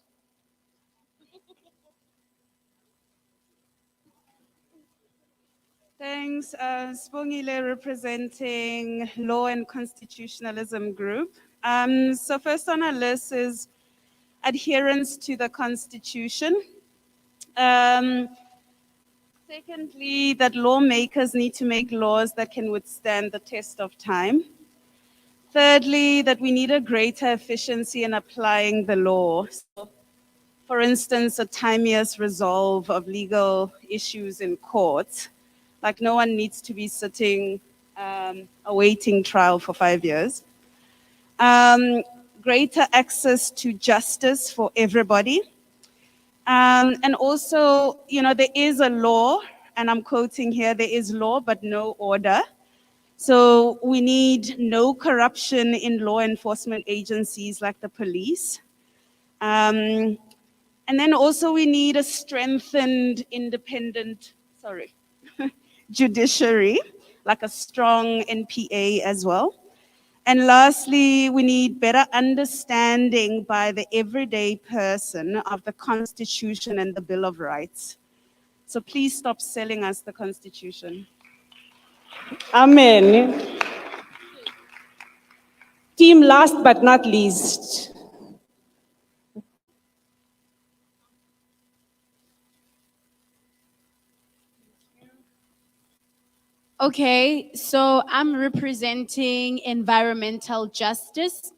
Thanks, Spongile representing Law and Constitutionalism Group. So first on our list is adherence to the Constitution. Secondly, that lawmakers need to make laws that can withstand the test of time. Thirdly, that we need a greater efficiency in applying the law. So, for instance, a timeous resolve of legal issues in court. Like no one needs to be sitting awaiting trial for 5 years. Greater access to justice for everybody. And also, you know, there is a law, and I'm quoting here, there is law but no order. So we need no corruption in law enforcement agencies like the police. And then also we need a strengthened independent, judiciary, like a strong NPA as well. And lastly, we need better understanding by the everyday person of the Constitution and the Bill of Rights. So please stop selling us the Constitution. Amen. Team last but not least. Okay, so I'm representing environmental justice.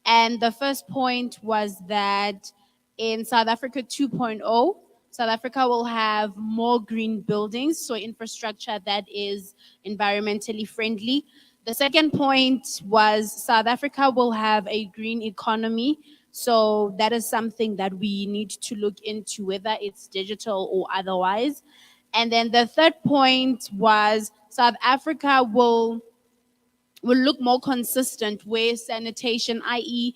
And the first point was that in South Africa 2.0, South Africa will have more green buildings, so infrastructure that is environmentally friendly. The second point was South Africa will have a green economy, so that is something that we need to look into, whether it's digital or otherwise. And then the third point was South Africa will look more consistent where sanitation, i.e.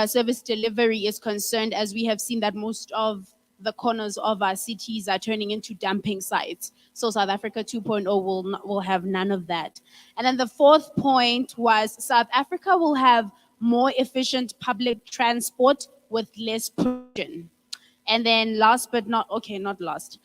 Service delivery is concerned, as we have seen that most of the corners of our cities are turning into dumping sites. So South Africa 2.0 will have none of that. And then the fourth point was South Africa will have more efficient public transport with less pollution. And then last but not last,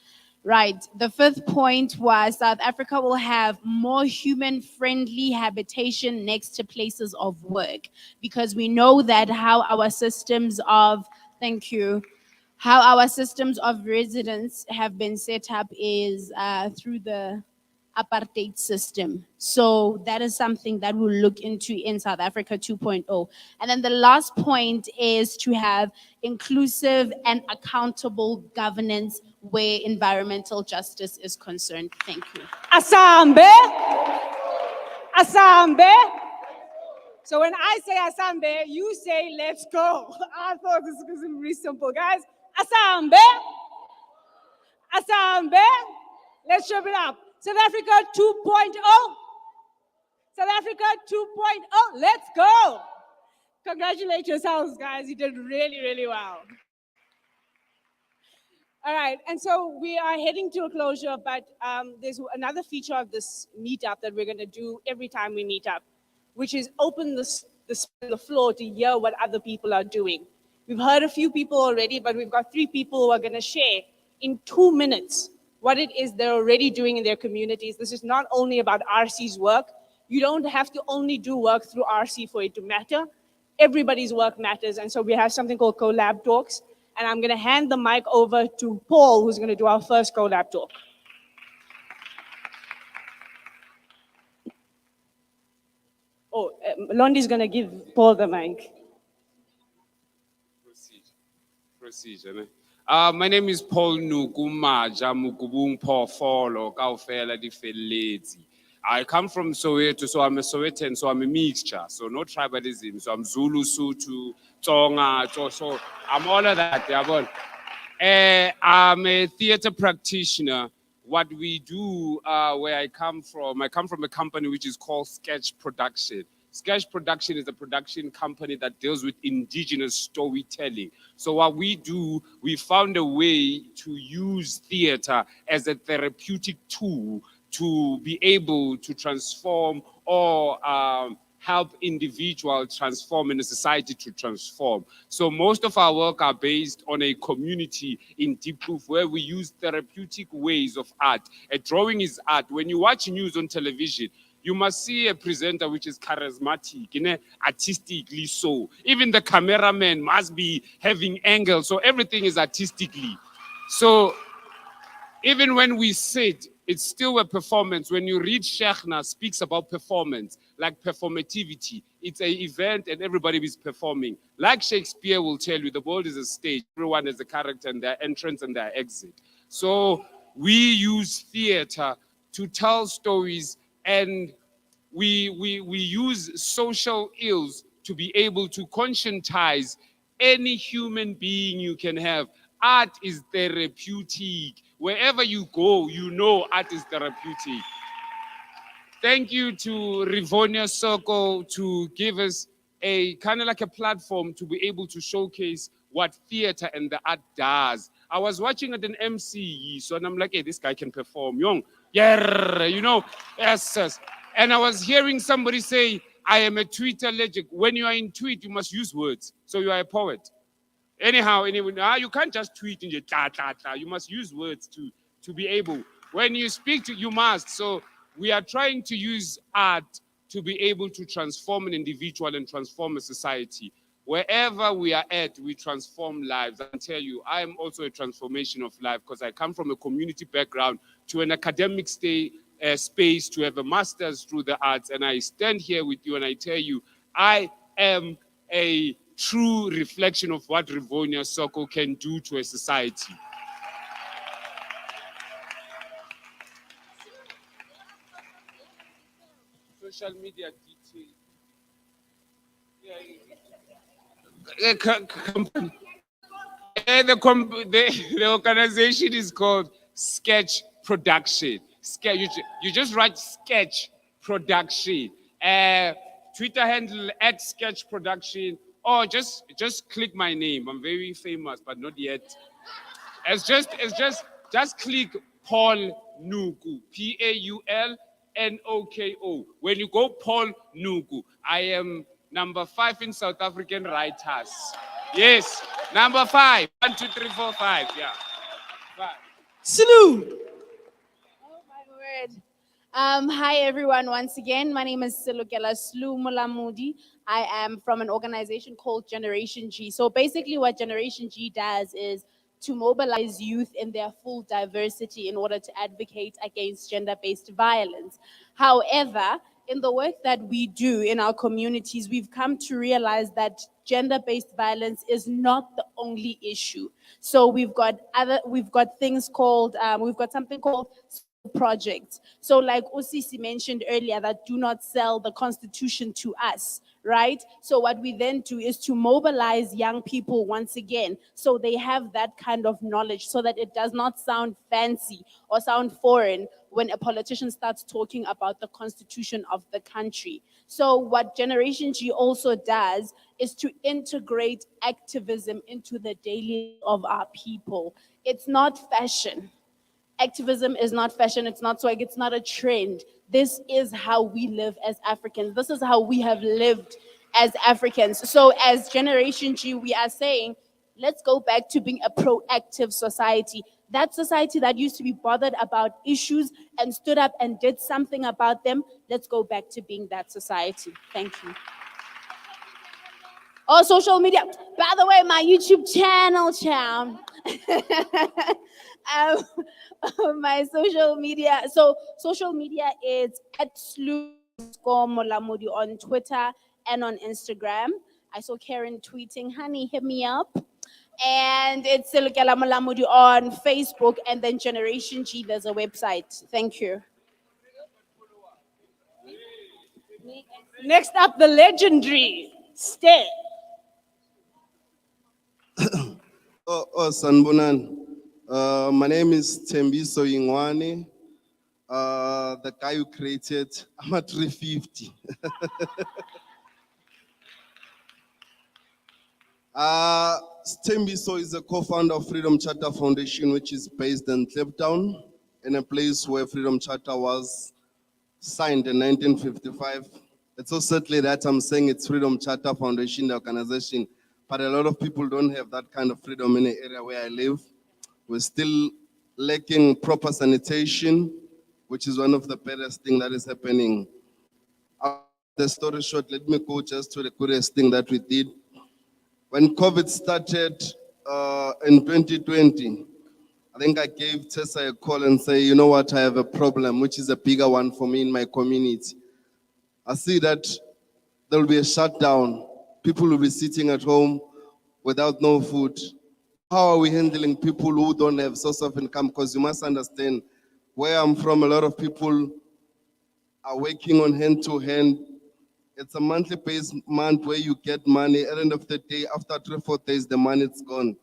Right. The fifth point was South Africa will have more human-friendly habitation next to places of work, because we know that how our systems of, thank you, how our systems of residence have been set up is through the apartheid system. So that is something that we'll look into in South Africa 2.0. And then the last point is to have inclusive and accountable governance where environmental justice is concerned. Thank you. Asambe. Asambe. So when I say Asambe, you say let's go. I thought this was going to be simple, guys. Asambe. Asambe. Let's shove it up. South Africa 2.0. South Africa 2.0. Let's go. Congratulate yourselves, guys. You did really, really well. All right, and so we are heading to a closure, but there's another feature of this meetup that we're going to do every time we meet up, which is open the floor to hear what other people are doing. We've heard a few people already, but we've got 3 people who are going to share in 2 minutes what it is they're already doing in their communities. This is not only about RC's work. You don't have to only do work through RC for it to matter. Everybody's work matters, and so we have something called Collab Talks. And I'm going to hand the mic over to Paul, who's going to do our first collab talk. Oh, Londi's going to give Paul the mic. Procedure. My name is Paul Nukumaja Mukubung Pofolo Kaufela di Felezi. I come from Soweto, so I'm a Sowetan, so I'm a mixture. So no tribalism. So I'm Zulu, Sutu, Tonga, so I'm all of that. I'm a theater practitioner. What we do where I come from a company which is called Sketch Production. Sketch Production is a production company that deals with indigenous storytelling. So what we do, we found a way to use theater as a therapeutic tool to be able to transform or help individuals transform and a society to transform. So most of our work are based on a community in Deep Proof where we use therapeutic ways of art. A drawing is art. When you watch news on television, you must see a presenter which is charismatic, artistically so. Even the cameraman must be having angles, so everything is artistically. So even when we sit, it's still a performance. When you read Shechna speaks about performance, like performativity. It's an event and everybody is performing. Like Shakespeare will tell you, the world is a stage. Everyone has a character and their entrance and their exit. So we use theater to tell stories, and we use social ills to be able to conscientize any human being you can have. Art is therapeutic. Wherever you go, you know art is therapeutic. Thank you to Rivonia Circle to give us a kind of like a platform to be able to showcase what theater and the art does. I was watching at an MC, so I'm like, hey, this guy can perform. Young, yeah, yes. And I was hearing somebody say, I am a tweeter legend. When you are in tweet, you must use words. So you are a poet. Anyhow, you can't just tweet in your You must use words to be able. When you speak you must. So we are trying to use art to be able to transform an individual and transform a society. Wherever we are at, we transform lives. I can tell you, I am also a transformation of life because I come from a community background to an academic space to have a master's through the arts. And I stand here with you and I tell you, I am a true reflection of what Rivonia Circle can do to a society. Social media detail. The organization is called Sketch Production. You just write Sketch Production. Twitter handle @Sketch Production, or just click my name. I'm very famous, but not yet. It's just click Paul Nuku, PAULNOKO. When you go Paul Nuku, I am number 5 in South African writers. Yes, number 5. 1, 2, 3, 4, 5. Yeah. 5. Slew. Word. Hi everyone, once again, my name is Silukela Slu Mulamudi. I am from an organization called Generation G. So basically what Generation G does is to mobilize youth in their full diversity in order to advocate against gender-based violence. However, in the work that we do in our communities, we've come to realize that gender-based violence is not the only issue. So we've got things called, we've got something called projects. So like Osisi mentioned earlier, that do not sell the Constitution to us, right? So what we then do is to mobilize young people once again, so they have that kind of knowledge, so that it does not sound fancy or sound foreign when a politician starts talking about the Constitution of the country. So what Generation G also does is to integrate activism into the daily life of our people. It's not fashion. Activism is not fashion, it's not swag, it's not a trend. This is how we live as Africans. This is how we have lived as Africans. So as Generation G, we are saying, let's go back to being a proactive society. That society that used to be bothered about issues and stood up and did something about them, let's go back to being that society. Thank you. Oh, social media. By the way, my YouTube channel, my social media. So social media is @Slu_Molamudi on Twitter and on Instagram. I saw Karen tweeting, honey, hit me up. And it's Silukela Molamudi on Facebook, and then Generation G, there's a website. Thank you. Next up, the legendary Stay. Sanbonan. My name is Tembiso Yingwani, the guy who created I'm at 350. Tembiso is a co-founder of Freedom Charter Foundation, which is based in Kliptown, in a place where Freedom Charter was signed in 1955. It's so certainly that I'm saying it's Freedom Charter Foundation, the organization, but a lot of people don't have that kind of freedom in the area where I live. We're still lacking proper sanitation, which is one of the baddest things that is happening. The story short, let me go just to the curious thing that we did. When COVID started in 2020, I think I gave Tessa a call and say, you know what, I have a problem, which is a bigger one for me in my community. I see that there will be a shutdown. People will be sitting at home without no food. How are we handling people who don't have source of income? Because you must understand, where I'm from, a lot of people are working on hand to hand. It's a monthly based month where you get money. At the end of the day, after 3-4 days, the money is gone.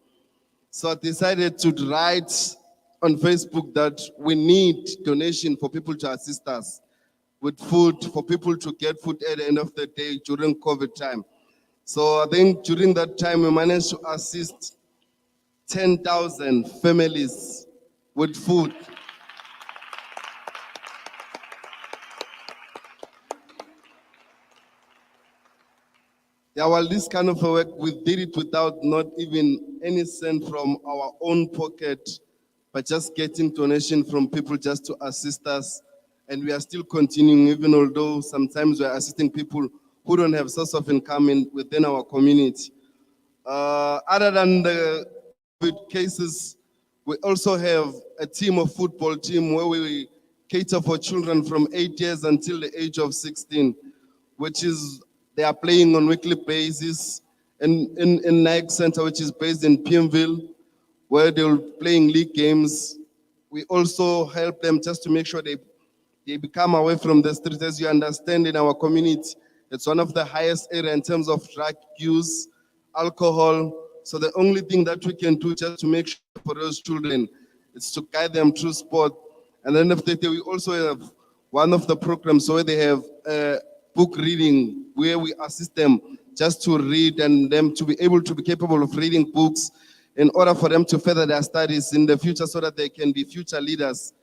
So I decided to write on Facebook that we need donation for people to assist us with food, for people to get food at the end of the day during COVID time. So I think during that time, we managed to assist 10,000 families with food. Yeah, well, this kind of work, we did it without not even any cent from our own pocket, but just getting donation from people just to assist us. And we are still continuing, even although sometimes we're assisting people who don't have source of income within our community. Other than the COVID cases, we also have a team of football team where we cater for children from 8 years until the age of 16, which is they are playing on weekly basis in Nike Center, which is based in Pienville, where they're playing league games. We also help them just to make sure they become away from the streets. As you understand, in our community, it's one of the highest area in terms of drug use, alcohol. So the only thing that we can do just to make sure for those children is to guide them through sport. And then after that, we also have one of the programs where they have book reading, where we assist them just to read and them to be able to be capable of reading books in order for them to further their studies in the future so that they can be future leaders.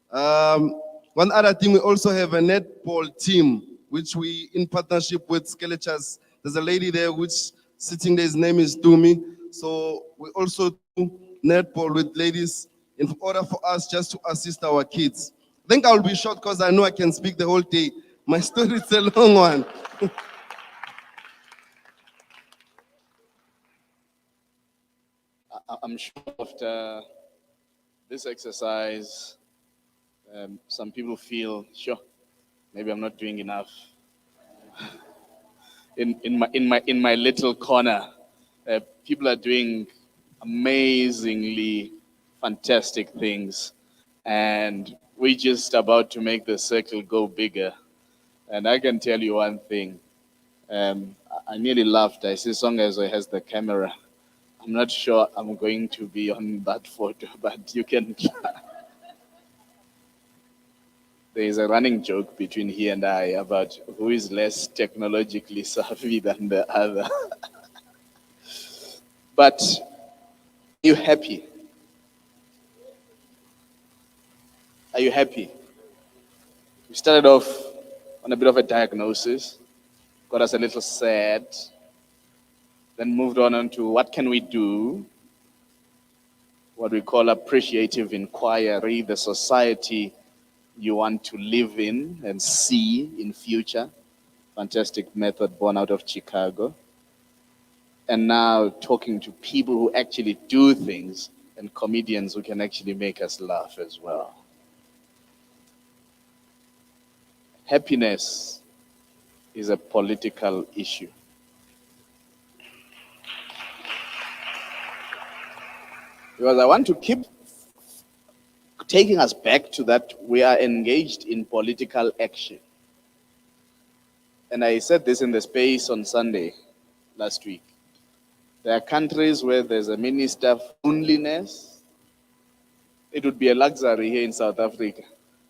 One other thing, we also have a netball team, which we, in partnership with Skelechers, there's a lady there which sitting there, his name is Dumi. So we also do netball with ladies in order for us just to assist our kids. I think I'll be short because I know I can speak the whole day. My story is a long one. I'm sure after this exercise, some people feel, sure, maybe I'm not doing enough. In my little corner, people are doing amazingly fantastic things, and we're just about to make the circle go bigger. And I can tell you one thing. I nearly laughed. I see Songezo has the camera. I'm not sure I'm going to be on that photo, but you can. There is a running joke between he and I about who is less technologically savvy than the other. But are you happy? Are you happy? We started off on a bit of a diagnosis, got us a little sad, then moved on to what can we do, what we call appreciative inquiry, the society you want to live in and see in future. Fantastic method born out of Chicago. And now talking to people who actually do things and comedians who can actually make us laugh as well. Happiness is a political issue. Because I want to keep taking us back to that we are engaged in political action. And I said this in the space on Sunday last week. There are countries where there's a minister for loneliness. It would be a luxury here in South Africa.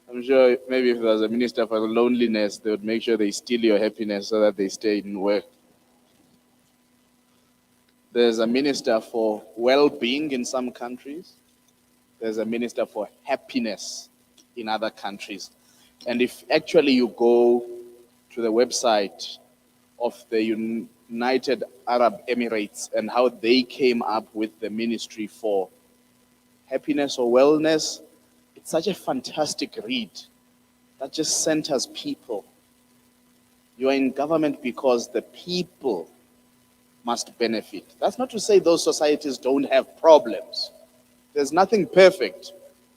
I'm sure maybe if there was a minister for loneliness, they would make sure they steal your happiness so that they stay in work. There's a minister for well-being in some countries. There's a minister for happiness in other countries. And if actually you go to the website of the United Arab Emirates and how they came up with the ministry for happiness or wellness, it's such a fantastic read that just centers people. You are in government because the people must benefit. That's not to say those societies don't have problems. There's nothing perfect.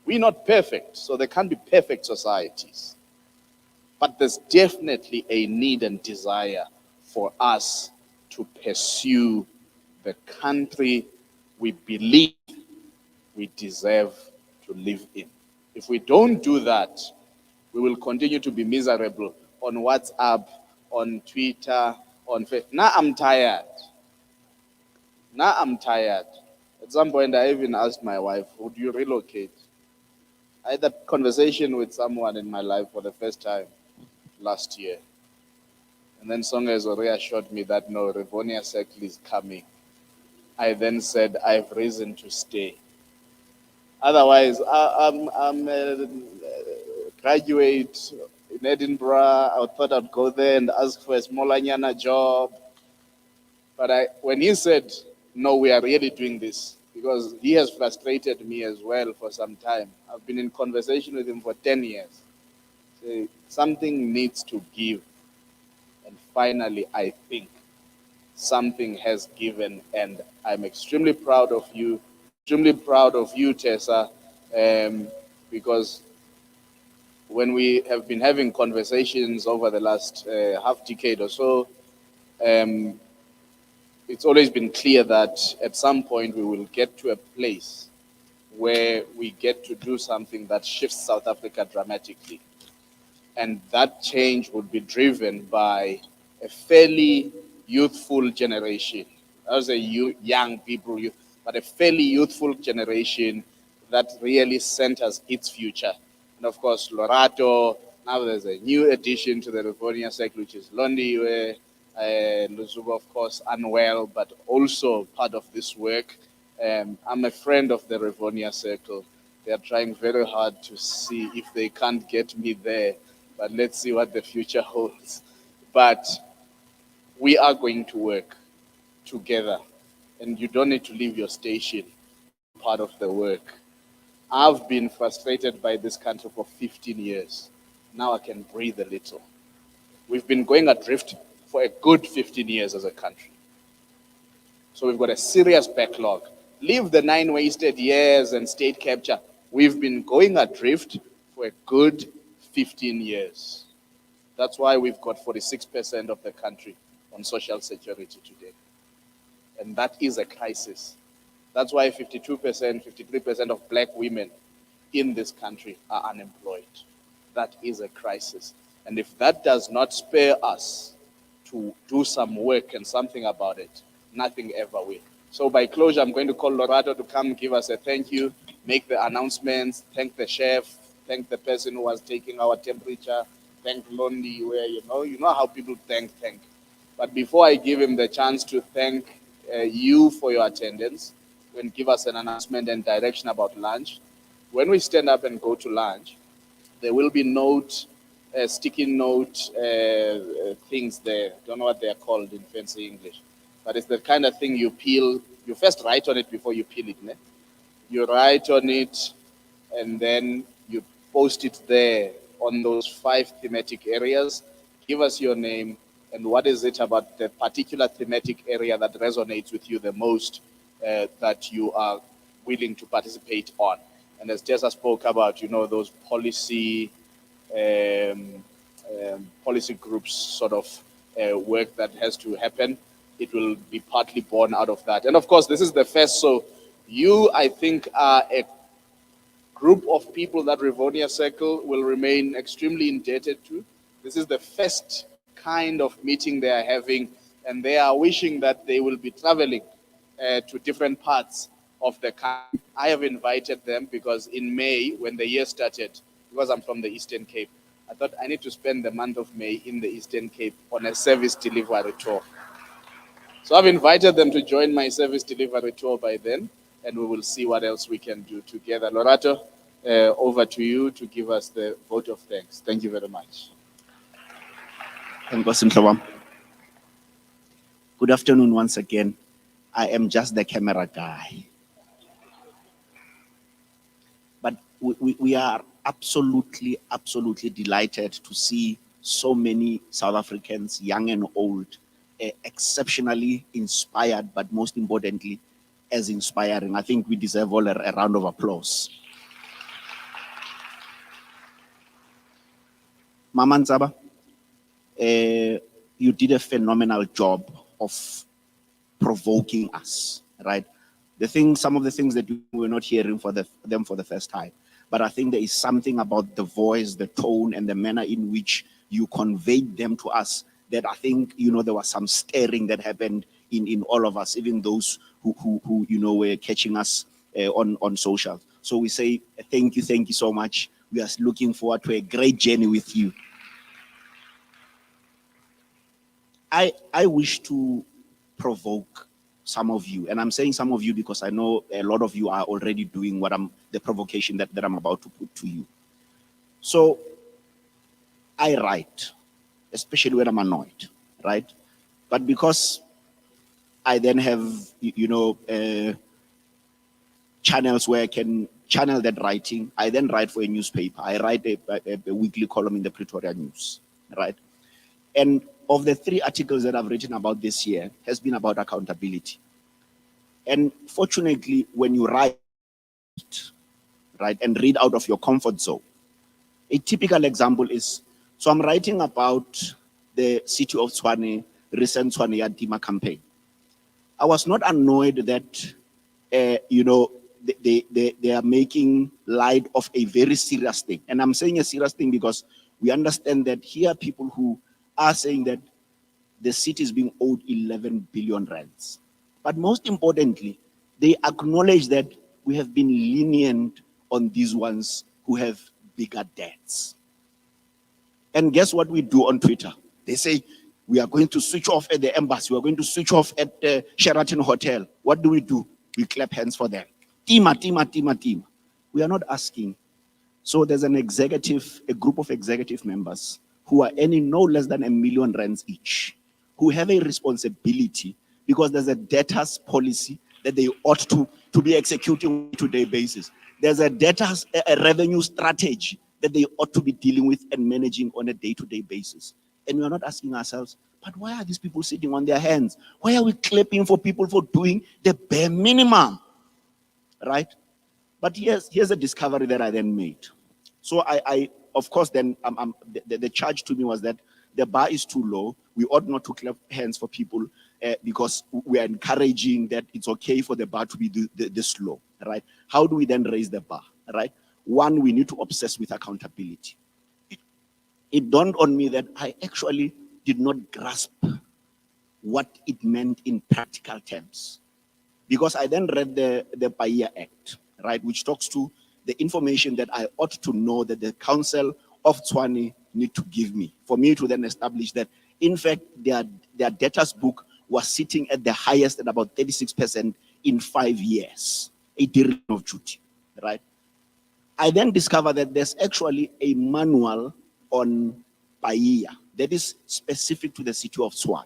We're not perfect, so there can't be perfect societies. But there's definitely a need and desire for us to pursue the country we believe we deserve to live in. If we don't do that, we will continue to be miserable on WhatsApp, on Twitter, on Facebook. Now I'm tired. At some point, I even asked my wife, would you relocate? I had that conversation with someone in my life for the first time last year. And then Songezo reassured me that no, Rivonia Circle is coming. I then said, I have reason to stay. Otherwise, I'm a graduate in Edinburgh. I thought I'd go there and ask for a small job. But when he said, no, we are really doing this, because he has frustrated me as well for some time. I've been in conversation with him for 10 years. So something needs to give. And finally, I think something has given, and I'm extremely proud of you, Tessa, because when we have been having conversations over the last half decade or so, it's always been clear that at some point we will get to a place where we get to do something that shifts South Africa dramatically. And that change would be driven by a fairly youthful generation. I would say young people, but a fairly youthful generation that really centers its future. And of course, Lorato, now there's a new addition to the Rivonia Circle, which is Londiwe, Luzuba, of course, unwell, but also part of this work. I'm a friend of the Rivonia Circle. They are trying very hard to see if they can't get me there, but let's see what the future holds. But we are going to work together, and you don't need to leave your station, part of the work. I've been frustrated by this country for 15 years. Now I can breathe a little. We've been going adrift for a good 15 years as a country. So we've got a serious backlog. Leave the 9 wasted years and state capture. We've been going adrift for a good 15 years. That's why we've got 46% of the country on social security today. And that is a crisis. That's why 52%, 53% of black women in this country are unemployed. That is a crisis. And if that does not spare us to do some work and something about it, nothing ever will. So by closure, I'm going to call Lorato to come give us a thank you, make the announcements, thank the chef, thank the person who was taking our temperature, thank Londi, where you know how people thank. But before I give him the chance to thank you for your attendance and give us an announcement and direction about lunch, when we stand up and go to lunch, there will be sticky note things there. Don't know what they are called in fancy English, but it's the kind of thing you peel. You first write on it before you peel it. Ne? You write on it, and then you post it there on those 5 thematic areas. Give us your name and what is it about the particular thematic area that resonates with you the most that you are willing to participate on. And as Tessa spoke about, those policy groups sort of work that has to happen, it will be partly born out of that. And of course, this is the first, so you, I think, are a group of people that Rivonia Circle will remain extremely indebted to. This is the first kind of meeting they are having, and they are wishing that they will be traveling to different parts of the country. I have invited them because in May, when the year started, because I'm from the Eastern Cape, I thought I need to spend the month of May in the Eastern Cape on a service delivery tour. So I've invited them to join my service delivery tour by then, and we will see what else we can do together. Lorato, over to you to give us the vote of thanks. Thank you very much. Good afternoon once again. I am just the camera guy. But we are absolutely delighted to see so many South Africans, young and old, exceptionally inspired, but most importantly, as inspiring. I think we deserve all a round of applause. Mama Nzaba, you did a phenomenal job of provoking us, right? Some of the things that we're not hearing for them for the first time. But I think there is something about the voice, the tone, and the manner in which you conveyed them to us that I think, there was some stirring that happened in all of us, even those who were catching us on social. So we say thank you so much. We are looking forward to a great journey with you. I wish to provoke some of you, and I'm saying some of you because I know a lot of you are already doing the provocation that I'm about to put to you. So I write, especially when I'm annoyed, right? But because I then have, channels where I can channel that writing, I then write for a newspaper. I write a weekly column in the Pretoria News, right? And of the 3 articles that I've written about this year has been about accountability. And fortunately, when you write, right, and read out of your comfort zone, a typical example is, so I'm writing about the city of Tshwane, recent Tshwane Yatima campaign. I was not annoyed that, they are making light of a very serious thing. And I'm saying a serious thing because we understand that here are people who are saying that the city is being owed 11 billion rands. But most importantly, they acknowledge that we have been lenient on these ones who have bigger debts. And guess what we do on Twitter? They say, we are going to switch off at the embassy. We are going to switch off at the Sheraton Hotel. What do? We clap hands for them. Tima. We are not asking. So there's a group of executive members who are earning no less than R1 million each, who have a responsibility because there's a debtors policy that they ought to be executing on a day basis. There's a revenue strategy that they ought to be dealing with and managing on a day-to-day basis. And we are not asking ourselves, but why are these people sitting on their hands? Why are we clapping for people for doing the bare minimum? Right? But here's a discovery that I then made. So I of course, then the charge to me was that the bar is too low. We ought not to clap hands for people because we are encouraging that it's okay for the bar to be this low, right? How do we then raise the bar, right? One, we need to obsess with accountability. It dawned on me that I actually did not grasp what it meant in practical terms. Because I then read the Paia Act, right, which talks to the information that I ought to know that the Council of Tshwane need to give me, for me to then establish that, in fact, their debtors book was sitting at the highest at about 36% in 5 years, a dereliction of duty, right? I then discovered that there's actually a manual on Paia that is specific to the city of Tshwane,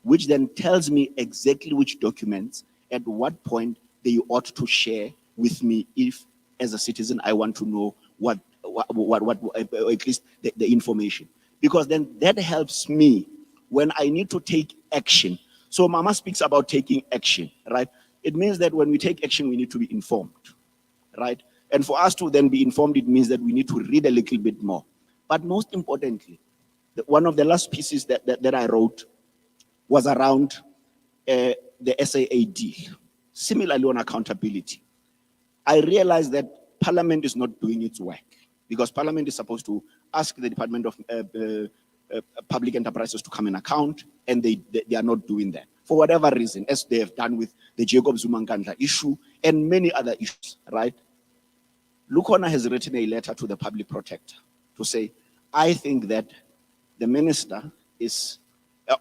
which then tells me exactly which documents at what point they ought to share with me if, as a citizen, I want to know what at least the information. Because then that helps me when I need to take action. So Mama speaks about taking action, right? It means that when we take action, we need to be informed, right? And for us to then be informed, it means that we need to read a little bit more. But most importantly, one of the last pieces that I wrote was around the SAAD, similarly on accountability. I realized that Parliament is not doing its work because Parliament is supposed to ask the Department of Public Enterprises to come and account, and they are not doing that for whatever reason, as they have done with the Jacob Zuma-Nkandla issue and many other issues, right? Lukhona has written a letter to the public protector to say, I think that the minister is,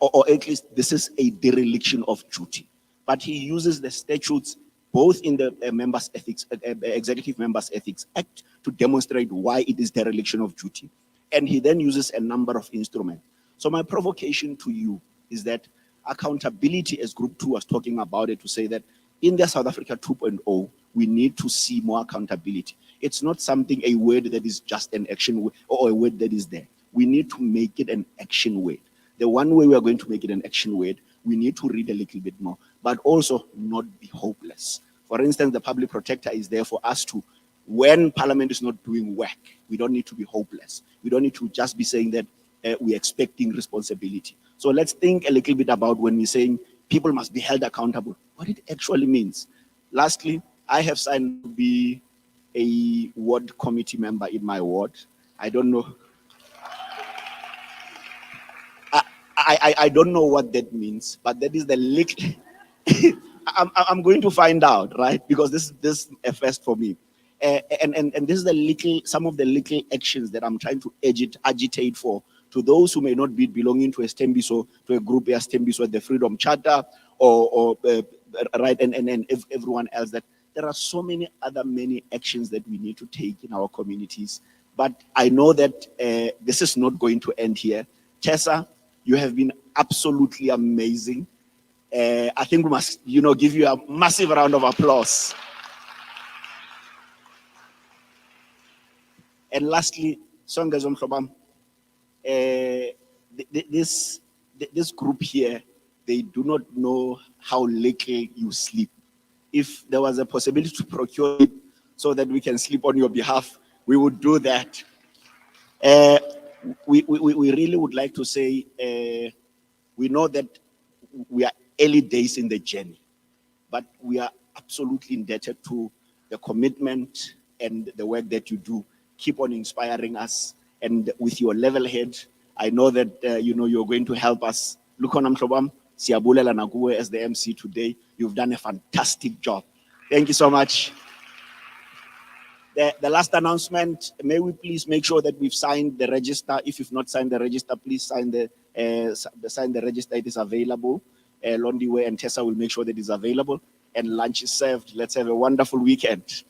or at least this is a dereliction of duty. But he uses the statutes both in the members' ethics, Executive Members' Ethics Act to demonstrate why it is dereliction of duty. And he then uses a number of instruments. So my provocation to you is that accountability, as Group 2 was talking about it, to say that in the South Africa 2.0, we need to see more accountability. It's not something, a word that is just an action or a word that is there. We need to make it an action word. The one way we are going to make it an action word, we need to read a little bit more, but also not be hopeless. For instance, the public protector is there for us to, when Parliament is not doing work, we don't need to be hopeless. We don't need to just be saying that we're expecting responsibility. So let's think a little bit about when we're saying people must be held accountable, what it actually means. Lastly, I have signed to be a ward committee member in my ward. I don't know. I don't know what that means, but that is the little. I'm going to find out, right? Because this is a first for me, and this is the little, some of the little actions that I'm trying to agitate for to those who may not be belonging to a Stembiso, to a group as Stembiso, the Freedom Charter, or right, and everyone else. That there are so many actions that we need to take in our communities. But I know that this is not going to end here. Tessa, you have been absolutely amazing. I think we must, give you a massive round of applause. And lastly, Songa Zomhlobam, this group here, they do not know how little you sleep. If there was a possibility to procure it so that we can sleep on your behalf, we would do that. We really would like to say, we know that we are early days in the journey, but we are absolutely indebted to the commitment and the work that you do. Keep on inspiring us, and with your level head, I know that you're going to help us. Lukhona Mhlobam, siyabulela nakuwe as the MC today. You've done a fantastic job. Thank you so much. The last announcement, may we please make sure that we've signed the register. If you've not signed the register, please sign the register. It is available. Londiwe and Tessa will make sure that it is available, and lunch is served. Let's have a wonderful weekend.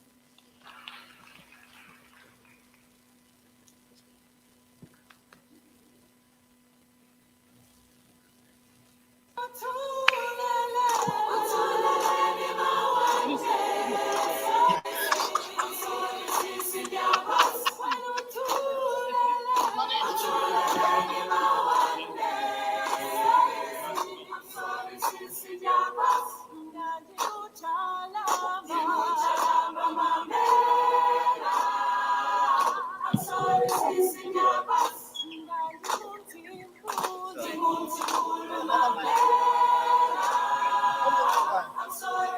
I'm sorry,